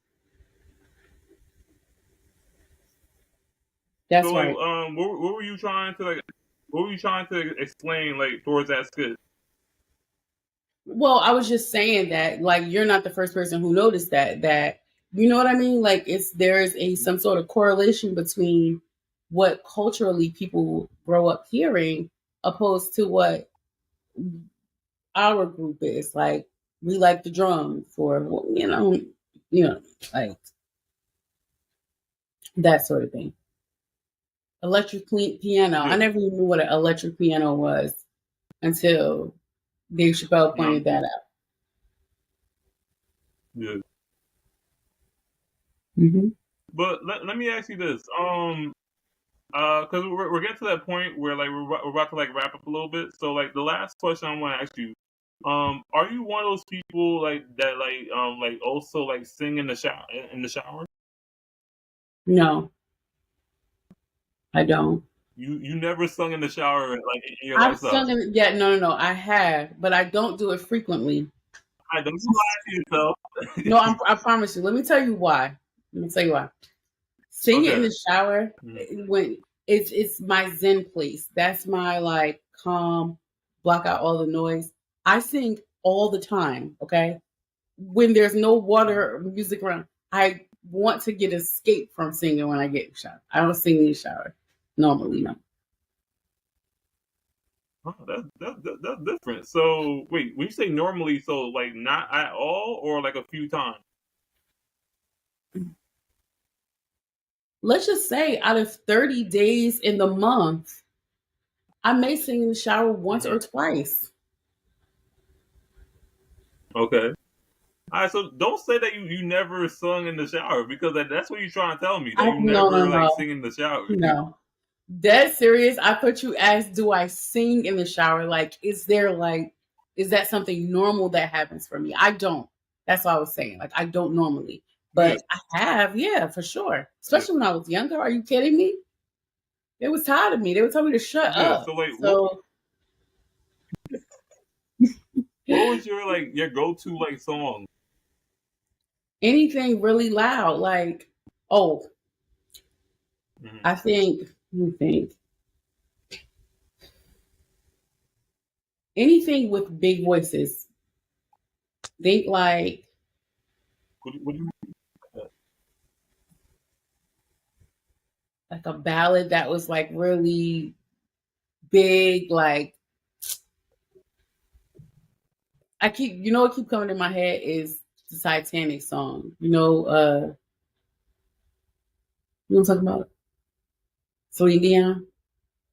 that's like right. what were you trying to like what were you trying to explain like towards that skit? Well, I was just saying that like you're not the first person who noticed that. That you know what I mean? Like it's there is a some sort of correlation between what culturally people grow up hearing opposed to what our group is. Like we like the drums or you know, like that sort of thing. Electric piano. I Yeah. never even knew what an electric piano was until Dave Chappelle No. pointed that out. Yeah. Hmm. But let me ask you this. Because we're getting to that point where like we're about to like wrap up a little bit. So like the last question I want to ask you, are you one of those people like that like also like sing in the shower in the shower? No, I don't. You never sung in the shower like in your I've lifestyle. sung in, yeah, no, I have, but I don't do it frequently. I don't you lie to No, yourself. I promise you. Let me tell you why. Let me tell you why. Singing in Okay. the shower, Mhm. when it's my zen place. That's my like calm, block out all the noise. I sing all the time. Okay, when there's no Mhm. water or music around, I want to get escape from singing when I get in the shower. I don't sing in the shower normally. No. Oh, that's different. So wait, when you say normally, so like not at all, or like a few times? Let's just say out of 30 days in the month, I may sing in the shower once Hmm. or twice. Okay. All right. So don't say that you never sung in the shower because that's what you're trying to tell me that you No, never like no, sing in the shower. no. Dead serious. I thought you asked, do I sing in the shower? Is that something normal that happens for me? I don't. That's what I was saying. Like, I don't normally, Yeah. but I have, yeah, for sure. Yeah. Especially when I was younger. Are you kidding me? They was tired of me. They would tell me to shut Yeah. up. So like, So what was your like your go to like song? anything really loud, oh, Hmm. I think, let me think, anything with big voices. Think What do you? like a ballad that was like really big, like what keep coming in my head is the Titanic song. You know what I'm talking about? Celine Dion.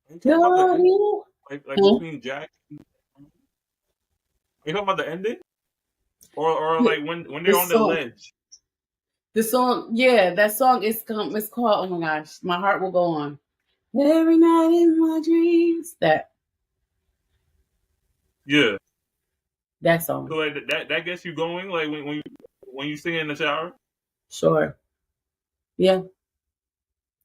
Are you talking about the Love end? you. Like Huh? between Jack? Are you talking about the ending, or The, like when the they're on the song, ledge? the song, yeah, that song is it's called. Oh my gosh, my heart will go on. Every night in my dreams. Yeah. That So song, like that gets you going like when you sing in the shower. sure, yeah,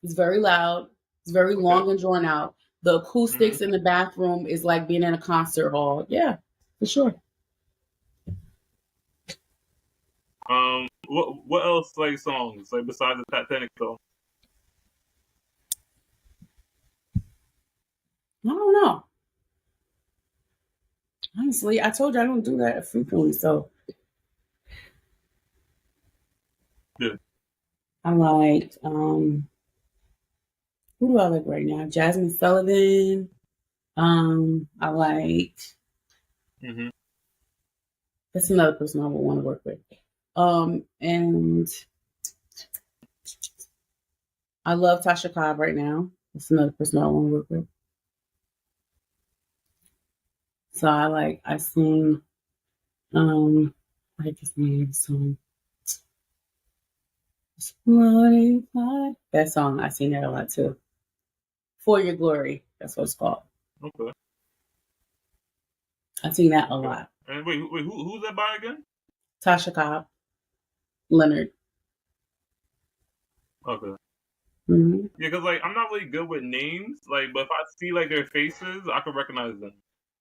it's very loud. It's very Okay. long and drawn out. The Hmm. acoustics in the bathroom is like being in a concert hall. Yeah, for sure. What else like songs like besides the Titanic song? I don't know. Honestly, I told you I don't do that frequently. So Yeah. I like who do I like right now? Jasmine Sullivan. I like Hmm. that's another person I would want to work with. And I love Tasha Cobb right now. That's another person I want to work with. So I sing like his name song. That song, I sing that a lot too. For Your Glory. That's what it's called. Okay. I sing that a Okay. lot. And wait, who's that by again? Tasha Cobb, Leonard. Okay. Hmm. Yeah, cause like I'm not really good with names, like, but if I see like their faces, I can recognize them.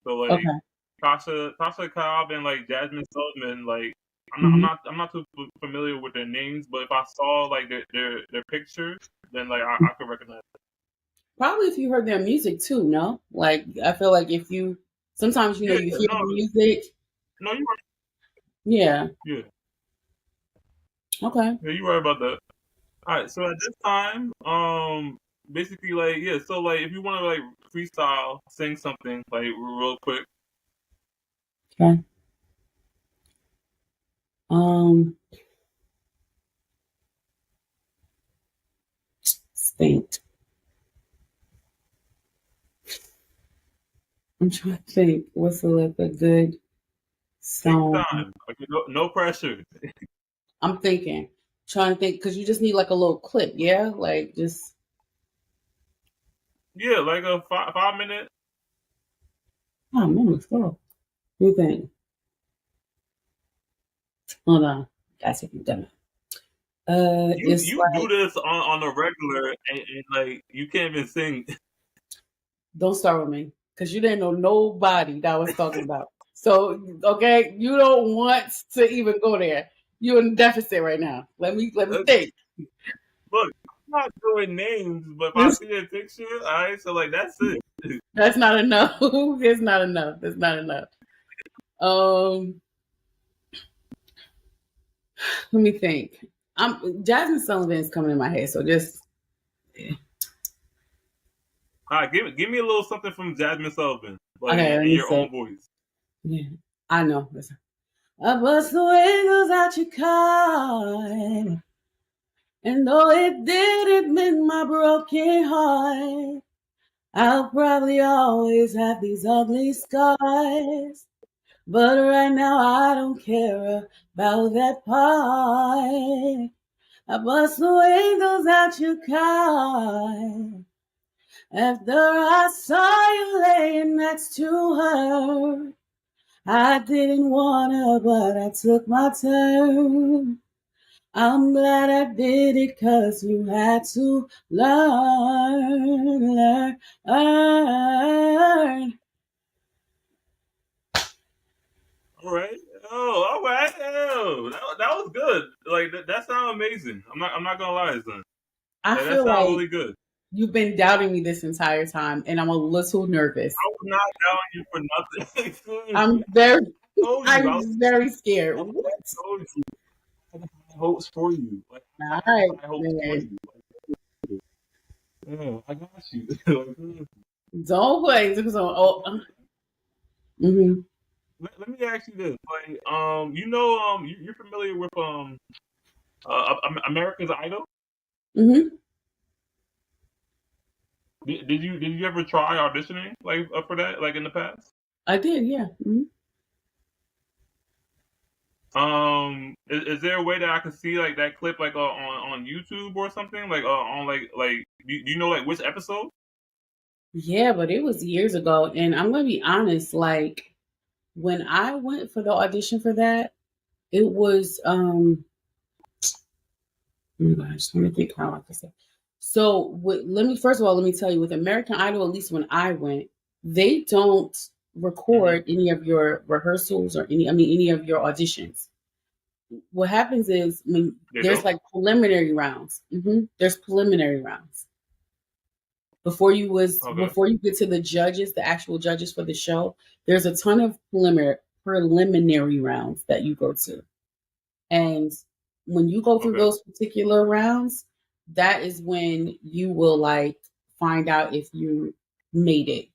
So like Okay. Tasha Cobb and like Jasmine Sullivan, like Hmm. I'm not too familiar with their names, but if I saw like their pictures, then like I could recognize Probably if you heard their music too, no? Like I feel like if you sometimes them. Yeah, you yeah, hear no, the music. no, you're right. Yeah. Yeah, Okay. yeah, you're right about that. All right, so at this time, basically like yeah, so like if you want to like freestyle, sing something like real quick. Okay. Um think. I'm trying to think what's like a good Take your song. time. Okay, no pressure. I'm thinking, trying to think, because you just need like a little clip, yeah, like just. Yeah, like a 5 minute. Oh man, stop. You think? Hold on, that's if you've done it. It's You do like, this on a regular, and like you can't even sing. don't start with me, because you didn't know nobody that I was talking about. So okay, you don't want to even go there. You're in deficit right now. Let me think. Look, I'm not doing names, but if I see a picture, all right, so like that's it. That's not enough. It's not enough. It's not enough. Um, Let me think. Jasmine Sullivan is coming in my head, so just All right, give me a little something from Jasmine Sullivan, like okay. Let in me your say. own voice. Yeah, I know. Listen. I bust the windows out your car, and though it didn't mend my broken heart, I'll probably always have these ugly scars. But right now I don't care about that part. I bust the windows out your car after I saw you laying next to her. I didn't wanna, but I took my turn. I'm glad I did it 'cause you had to learn. All right. Oh, all right. Oh, that was good. Like that sounds amazing. I'm not gonna lie, son. I That feel sounds like really good. you've been doubting me this entire time, and I'm a little nervous. I was not doubting you for nothing. I'm very, told you. I I'm very scared. I What? told you. I had high hopes for you. Like All I right, had high hopes for man. you. Yeah, I got you. Don't play. Oh, mm-hmm. Let me ask you this. Like, you're familiar with America's Idol? Mm-hmm. Did you ever try auditioning like for that like in the past? I did, yeah. Mm-hmm. Is there a way that I can see like that clip like on YouTube or something like on like do you know like which episode? Yeah, but it was years ago, and I'm gonna be honest. Like when I went for the audition for that, it was oh my gosh, let me think how I can say. So let me first of all let me tell you with American Idol, at least when I went, they don't Hmm. record any of your rehearsals or any of your auditions. What happens is when They there's don't. like preliminary rounds. There's preliminary rounds before Okay. before you get to the judges, the actual judges for the show. There's a ton of preliminary rounds that you go to. And when you go through Okay. those particular rounds, that is when you will like find out if you made it.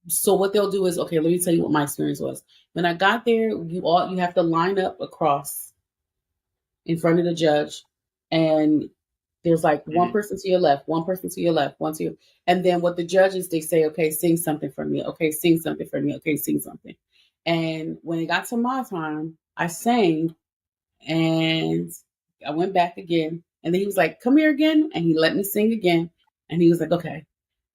So what they'll do is, okay, let me tell you what my experience was. When I got there, you have to line up across in front of the judge, and there's like one Hmm. person to your left, one person to your left, one to your, and then what the judges they say, okay, sing something for me, okay, sing something for me, okay, sing something. And when it got to my time, I sang, and I went back again, and then he was like, "Come here again," and he let me sing again, and he was like, "Okay."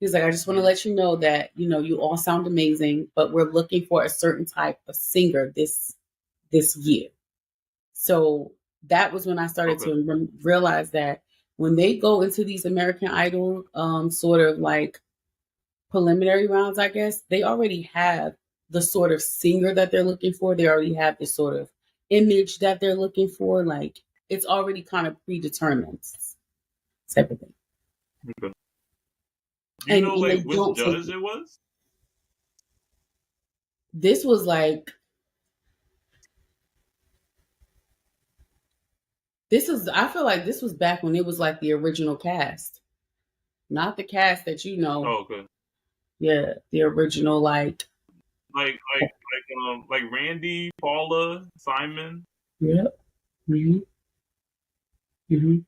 He was like, "I just want to Hmm. let you know that you all sound amazing, but we're looking for a certain type of singer this year." So that was when I started Okay. to realize that when they go into these American Idol sort of like preliminary rounds, I guess, they already have the sort of singer that they're looking for. They already have the sort of image that they're looking for. Like it's already kind of predetermined type of thing. Okay. Do you And, know and they like which don't take judge it. it was? This was like this is I feel like this was back when it was like the original cast. Not the cast that you know. Oh, okay. Yeah, the original like Like Randy, Paula, Simon. yep. hmm hmm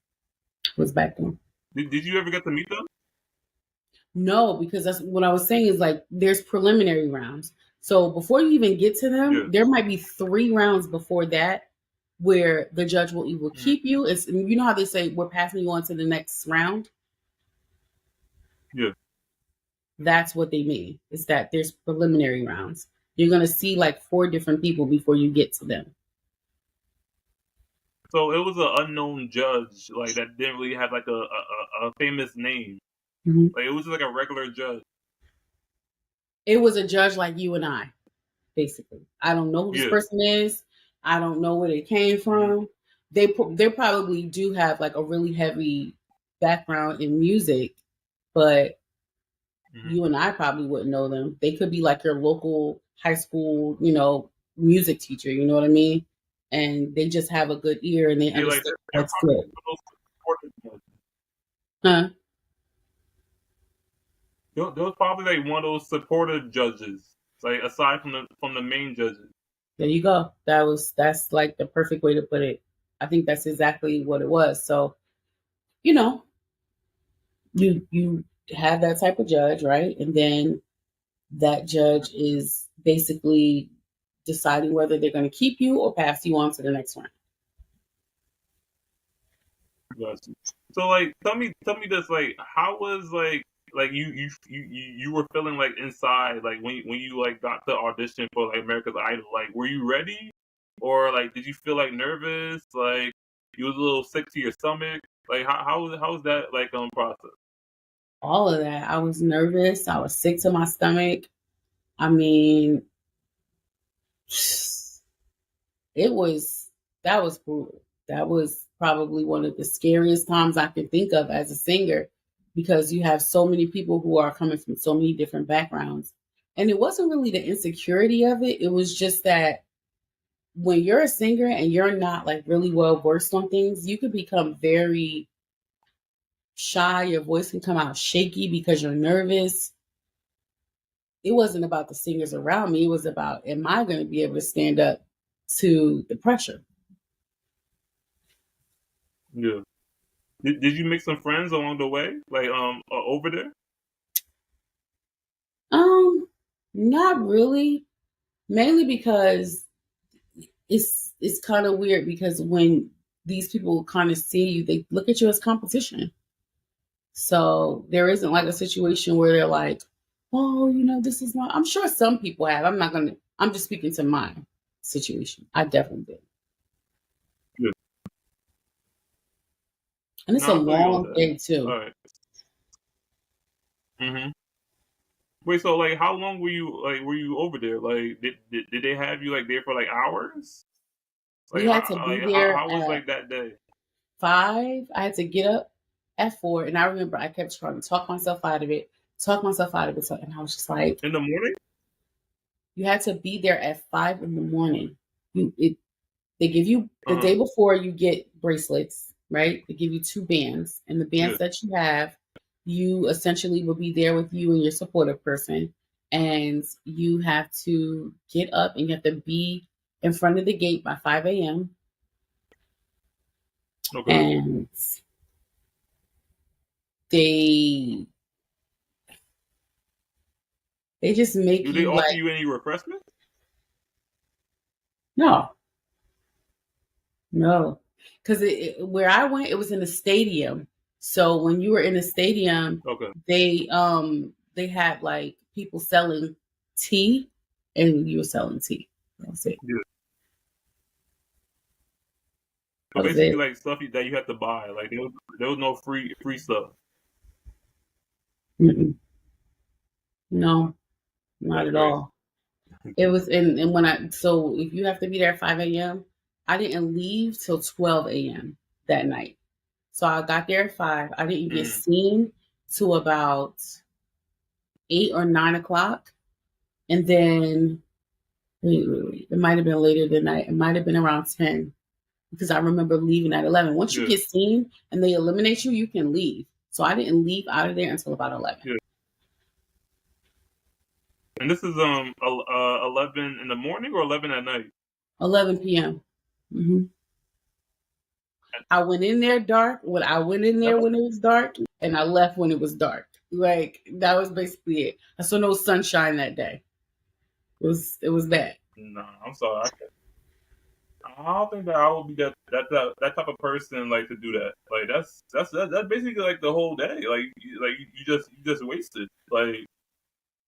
Was back then. Did you ever get to meet them? No, because that's what I was saying is like there's preliminary rounds. So before you even get to them, Yeah. there might be 3 rounds before that where the judge will either Mhm. keep you. It's, you know how they say we're passing you on to the next round. Yeah. That's what they mean. Is that there's preliminary rounds. You're gonna see like 4 different people before you get to them. So it was an unknown judge, like that didn't really have like a famous name. Mhm. Like it was just like a regular judge. It was a judge like you and I, basically. I don't know who this Yeah. person is. I don't know where they came Mhm. from. They probably do have like a really heavy background in music, but Mhm. you and I probably wouldn't know them. They could be like your local high school, music teacher. You know what I mean? And they just have a good ear and they Yeah, like understand they're what's probably good. one of those supportive judges. Huh? There was probably like one of those supportive judges, like aside from the main judges. There you go. That's like the perfect way to put it. I think that's exactly what it was. So, you know, you have that type of judge, right? And then that judge is basically deciding whether they're going to keep you or pass you on to the next round. Gotcha. So like, tell me this, like, how was like you were feeling like inside, like when you like got the audition for like America's Idol, like were you ready, or like did you feel like nervous, like you was a little sick to your stomach, like how was that like process? All of that. I was nervous. I was sick to my stomach. I mean, it was that was brutal. That was probably one of the scariest times I can think of as a singer because you have so many people who are coming from so many different backgrounds. And it wasn't really the insecurity of it. It was just that when you're a singer and you're not like really well versed on things, you could become very shy. Your voice can come out shaky because you're nervous. It wasn't about the singers around me. It was about, am I going to be able to stand up to the pressure? Yeah. Did you make some friends along the way, like over there? Um, Not really. Mainly because it's kind of weird because when these people kind of see you, they look at you as competition. So there isn't like a situation where they're like, oh, this is my. I'm sure some people have. I'm not gonna. I'm just speaking to my situation. I definitely did, Yeah. and it's No, a I feel you on long that. day too. All right. Mm-hmm. Wait, so like, how long were you over there? Like, did they have you like there for like hours? We had to be there How was at like that day 5. I had to get up at 4, and I remember I kept trying to talk myself out of it, and I was just like, in the morning? you had to be there at 5 in the morning. They give you Uh the huh. day before you get bracelets, right? They give you 2 bands, and the Yeah. bands that you have, you essentially will be there with you and your supportive person, and you have to get up and you have to be in front of the gate by 5 a.m. Okay. and they they just make Do they you offer like you any refreshment? no, no, because where I went, it was in a stadium. So when you were in a stadium, Okay. they had like people selling tea, and you were selling tea. That's it. Yeah. So That was basically, it. like stuff that you had to buy. Like there was no free stuff. Mm-mm. No, not That's at crazy. all. It was and when I so if you have to be there at 5 a.m., I didn't leave till 12 a.m. that night. So I got there at 5. I didn't get Mm. seen to about 8 or 9 o'clock. And then it might have been later than that. It might have been around 10 because I remember leaving at 11. Once you Yeah. get seen and they eliminate you, you can leave. So I didn't leave out of there until about 11. Yeah. And this is 11 in the morning or 11 at night? 11 p.m. Hmm. I went in there dark. When I went in there That's when it was dark, and I left when it was dark. Like that was basically it. I saw no sunshine that day. It was bad. no. I'm sorry. I don't think that I would be that type of person like to do that. Like that's basically like the whole day. You just wasted. Like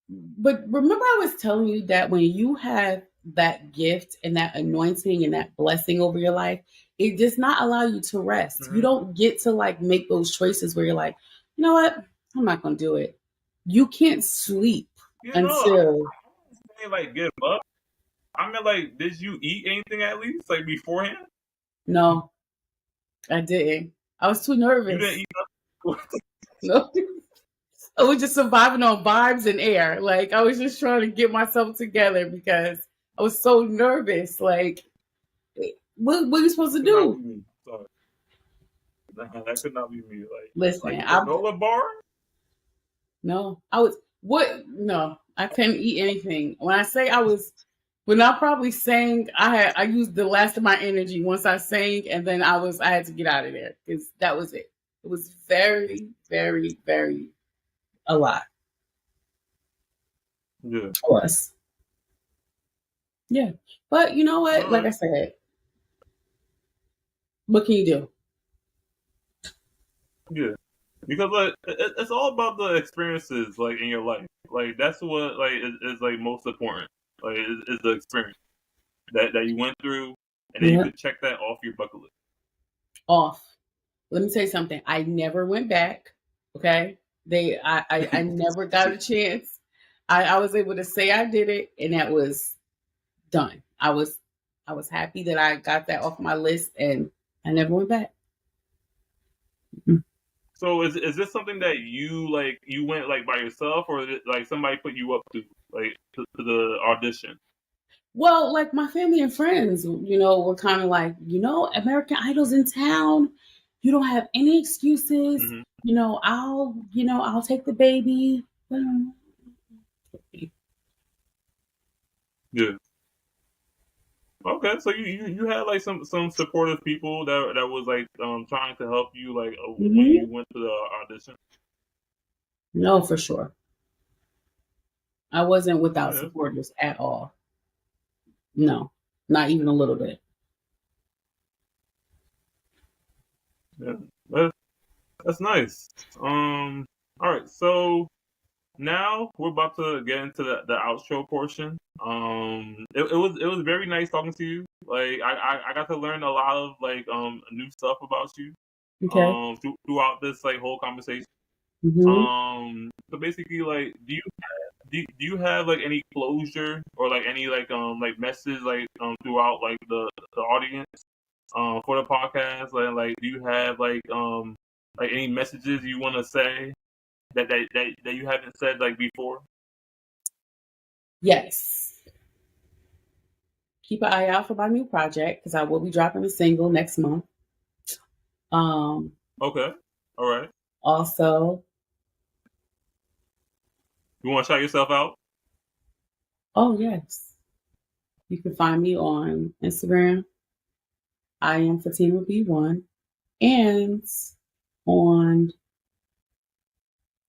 But remember, I was telling you that when you have that gift and that anointing and that blessing over your life, it does not allow you to rest. You mhm. don't get to like make those choices where you're like, you know what, I'm not going to do it. You can't sleep You know, until I don't say like give up. I mean, like, did you eat anything at least like beforehand? no, I didn't. I was too You didn't nervous. eat nothing. No, I was just surviving on vibes and air. Like I was just trying to get myself together because I was so nervous. Like, what are you supposed to Could not be do? me. Sorry, that could not be me. Listen, Like I granola bar. no, I was what? No, I couldn't eat anything. When I say when I probably sang, I used the last of my energy once I sang, and then I had to get out of there because that was it. It was very, very, very a lot Yeah. for us. Yeah, but you know All what? Like I right. said, what can you do? Yeah. Because like it's all about the experiences like in your life. Like that's what like is like most important. Like is the experience that you went through, and then you Yeah, could check that off your bucket list. off. Let me tell you something. I never went back. Okay, I never got a chance. I was able to say I did it, and that was done. I was happy that I got that off my list, and I never went back. So is this something that you went like by yourself, or is it like somebody put you up to like to the audition? Well, like my family and friends, were kind of like, American Idol's in town. You don't have any excuses. Hmm. I'll take the baby. Yeah. Okay, so you had like some supportive people that was like trying to help you like when Mhm. you went to the audition. No, for sure. I wasn't without Yeah, supporters at all. No, not even a little bit. yeah, that's, that's nice. All right, so now we're about to get into the outro portion. It was very nice talking to you. Like I got to learn a lot of like new stuff about you Okay. throughout this like whole conversation. Hmm. So basically, like, do you have like any closure or like any like message throughout the audience for the podcast? Like do you have like any messages you want to say that you haven't said like before? Yes. Keep an eye out for my new project because I will be dropping a single next month. Um, Okay, all right. Also, You want to shout yourself out? oh yes, you can find me on Instagram. I am Fatima B1 and on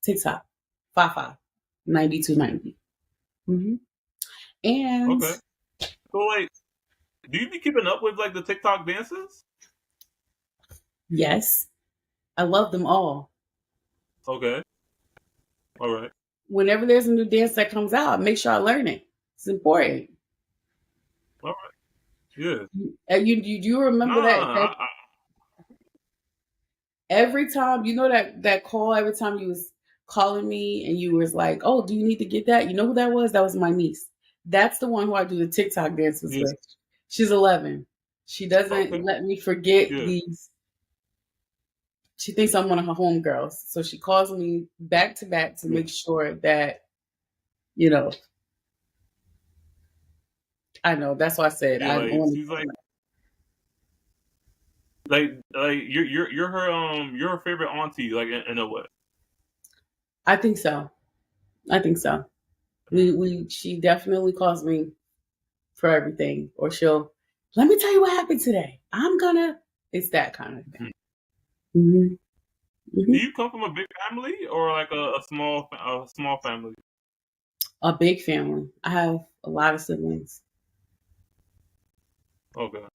TikTok, Fafa 9290. Mm-hmm. And Okay. So like, do you be keeping up with like the TikTok dances? yes, I love them all. Okay, all right, Whenever there's a new dance that comes out, make sure I learn it. It's important. all right. Yeah. You remember that Nah. every time that call every time you was calling me and you was like, oh, do you need to get that? You know who that was? That was my niece. That's the one who I do the TikTok dances Yeah. with. She's 11. She doesn't Okay. let me forget Yeah. these. She thinks I'm one of her homegirls, so she calls me back to back to Yeah. make sure that you know. I know that's why I said Yeah. I'm Like on. she's like you're her favorite auntie like in a way. I think so. I think so. We she definitely calls me for everything, or she'll let me tell you what happened today. I'm gonna. It's that kind of thing. Mhm. Hmm. Do Hmm. you come from a big family or like a small family? A big family. I have a lot of siblings. Okay.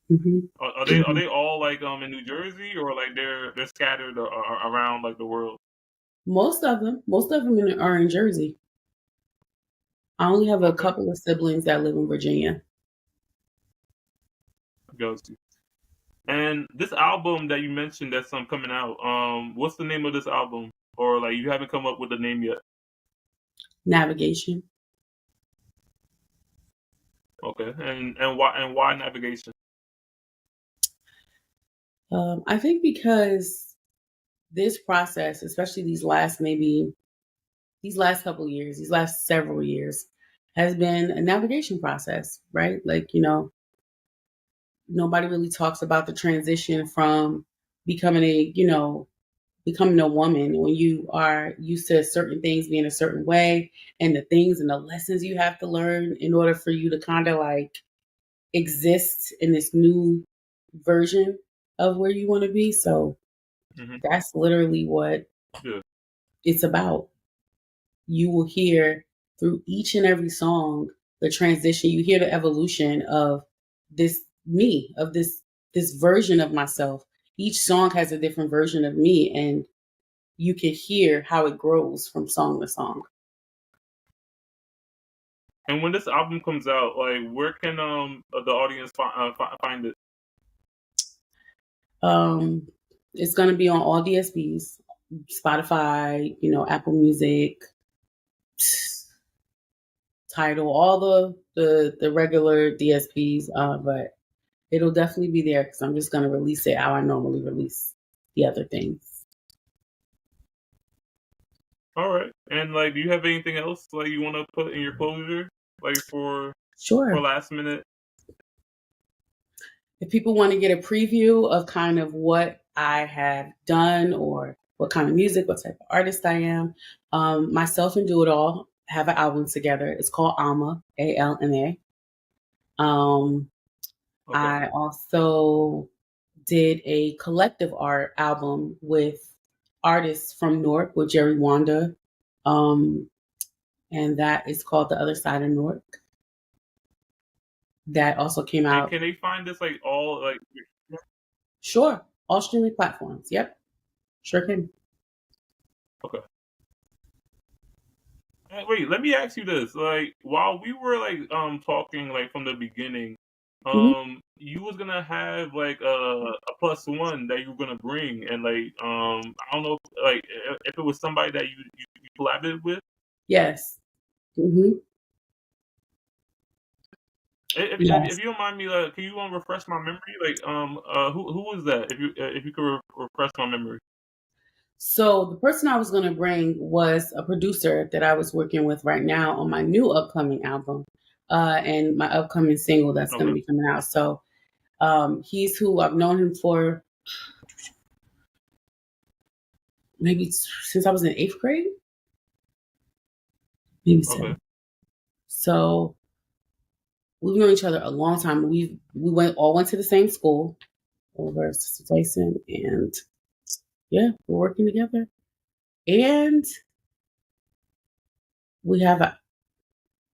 Hmm. Are they all like in New Jersey, or like they're scattered around like the world? Most of them, are in Jersey. I only have a Okay, couple of siblings that live in Virginia. goes to. And this album that you mentioned that's coming out, what's the name of this album? Or like you haven't come up with the name yet? Navigation. Okay, and why navigation? I think because this process, especially these last couple of years, these last several years, has been a navigation process, right? Like, nobody really talks about the transition from becoming becoming a woman when you are used to certain things being a certain way, and the things and the lessons you have to learn in order for you to kind of like exist in this new version of where you want to be. So Hmm. that's literally what Yeah. it's about. You will hear through each and every song the transition. You hear the evolution of this version of myself. Each song has a different version of me, and you can hear how it grows from song to song. And when this album comes out, like where can the audience find it? Um, it's going to be on all DSPs, Spotify, Apple Music, Tidal, all the regular DSPs. But it'll definitely be there because I'm just going to release it how I normally release the other things. All right. And like, do you have anything else like you want to put in your closure, like for Sure. last minute? If people want to get a preview of kind of what I have done or what kind of music, what type of artist I am, myself and Do It All have an album together. It's called Alma, Alma. Um, Okay. I also did a collective art album with artists from Newark with Jerry Wanda, um, and that is called The Other Side of Newark. That also came And out. can they find this like all like? Sure, all streaming platforms. Yep, sure can. Okay. Wait, let me ask you this. Like, while we were like talking like from the beginning, Mhm. you was gonna have like a plus one that you were gonna bring, and like I don't know if it was somebody that you collaborated with. Yes. Hmm. If Yes. you don't mind me, can you refresh my memory? Like who was that? If you could refresh my memory. So the person I was going to bring was a producer that I was working with right now on my new upcoming album, and my upcoming single that's going to Okay. be coming out. So he's who I've known him for maybe since I was in eighth grade, maybe Okay. seven. So we've known each other a long time. We all went to the same school over at Sister Tyson, and yeah, we're working together. And we have a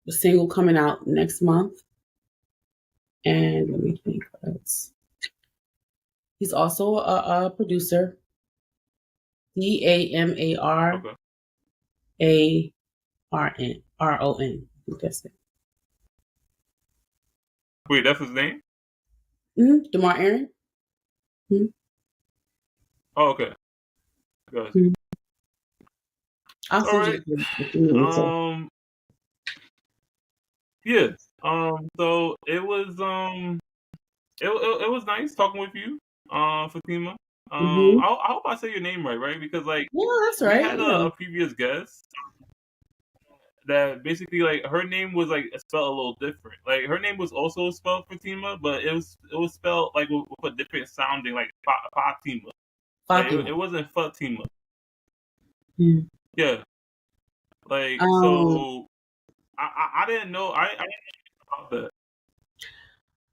single coming out next month. And let me think what else. He's also a producer. DAMARARON. Okay. RON. That's it. Wait, that's his name? DeMar Aaron. Mm-hmm. Oh, okay. Gotcha. Mm-hmm. I'll All send right. you the thing. So. Yeah. So it was nice talking with you, Fatima. Mm-hmm. I hope I say your name right? Because like Yeah, that's we right. had Yeah. a previous guest that basically like her name was like spelled a little different. Like her name was also spelled Fatima, but it was spelled like with a different sounding like Fatima. Like it Fatima. wasn't Fatima. Mm. Yeah. Like Um, so I didn't know I didn't know about that.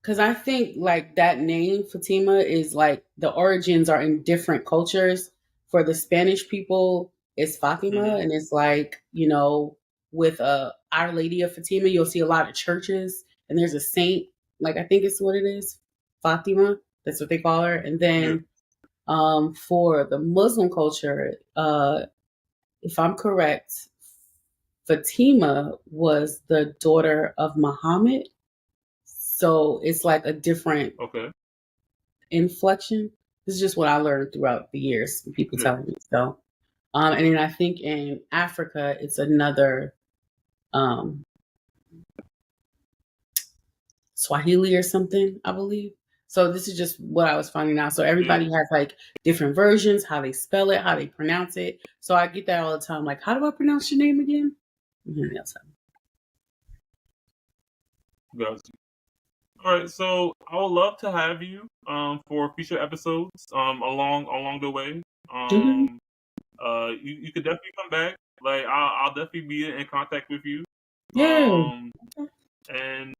because I think like that name Fatima is like the origins are in different cultures. For the Spanish people, it's Fatima, Hmm. and it's like with Our Lady of Fatima, you'll see a lot of churches, and there's a saint. Like I think it's what it is. Fatima. That's what they call her. And then for the Muslim culture, if I'm correct, Fatima was the daughter of Muhammad. So it's like a different inflection. This is just what I learned throughout the years, people telling me. So, and then I think in Africa, it's another Swahili or something, I believe. So this is just what I was finding out. So everybody has like different versions, how they spell it, how they pronounce it. So I get that all the time. Like, how do I pronounce your name again? Gotcha. All right, so I would love to have you for future episodes along the way. You could definitely come back. Like I'll definitely be in contact with you. Yeah. And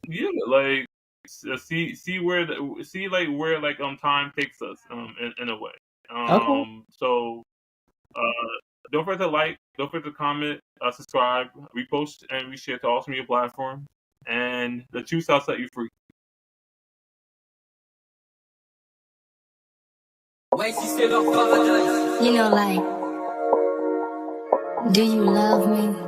yeah, like see where time takes us in a way. So don't forget to like, don't forget to comment, subscribe, repost, and reshare to all social media platforms. And the truth shall set you free. You know, like, do you love me?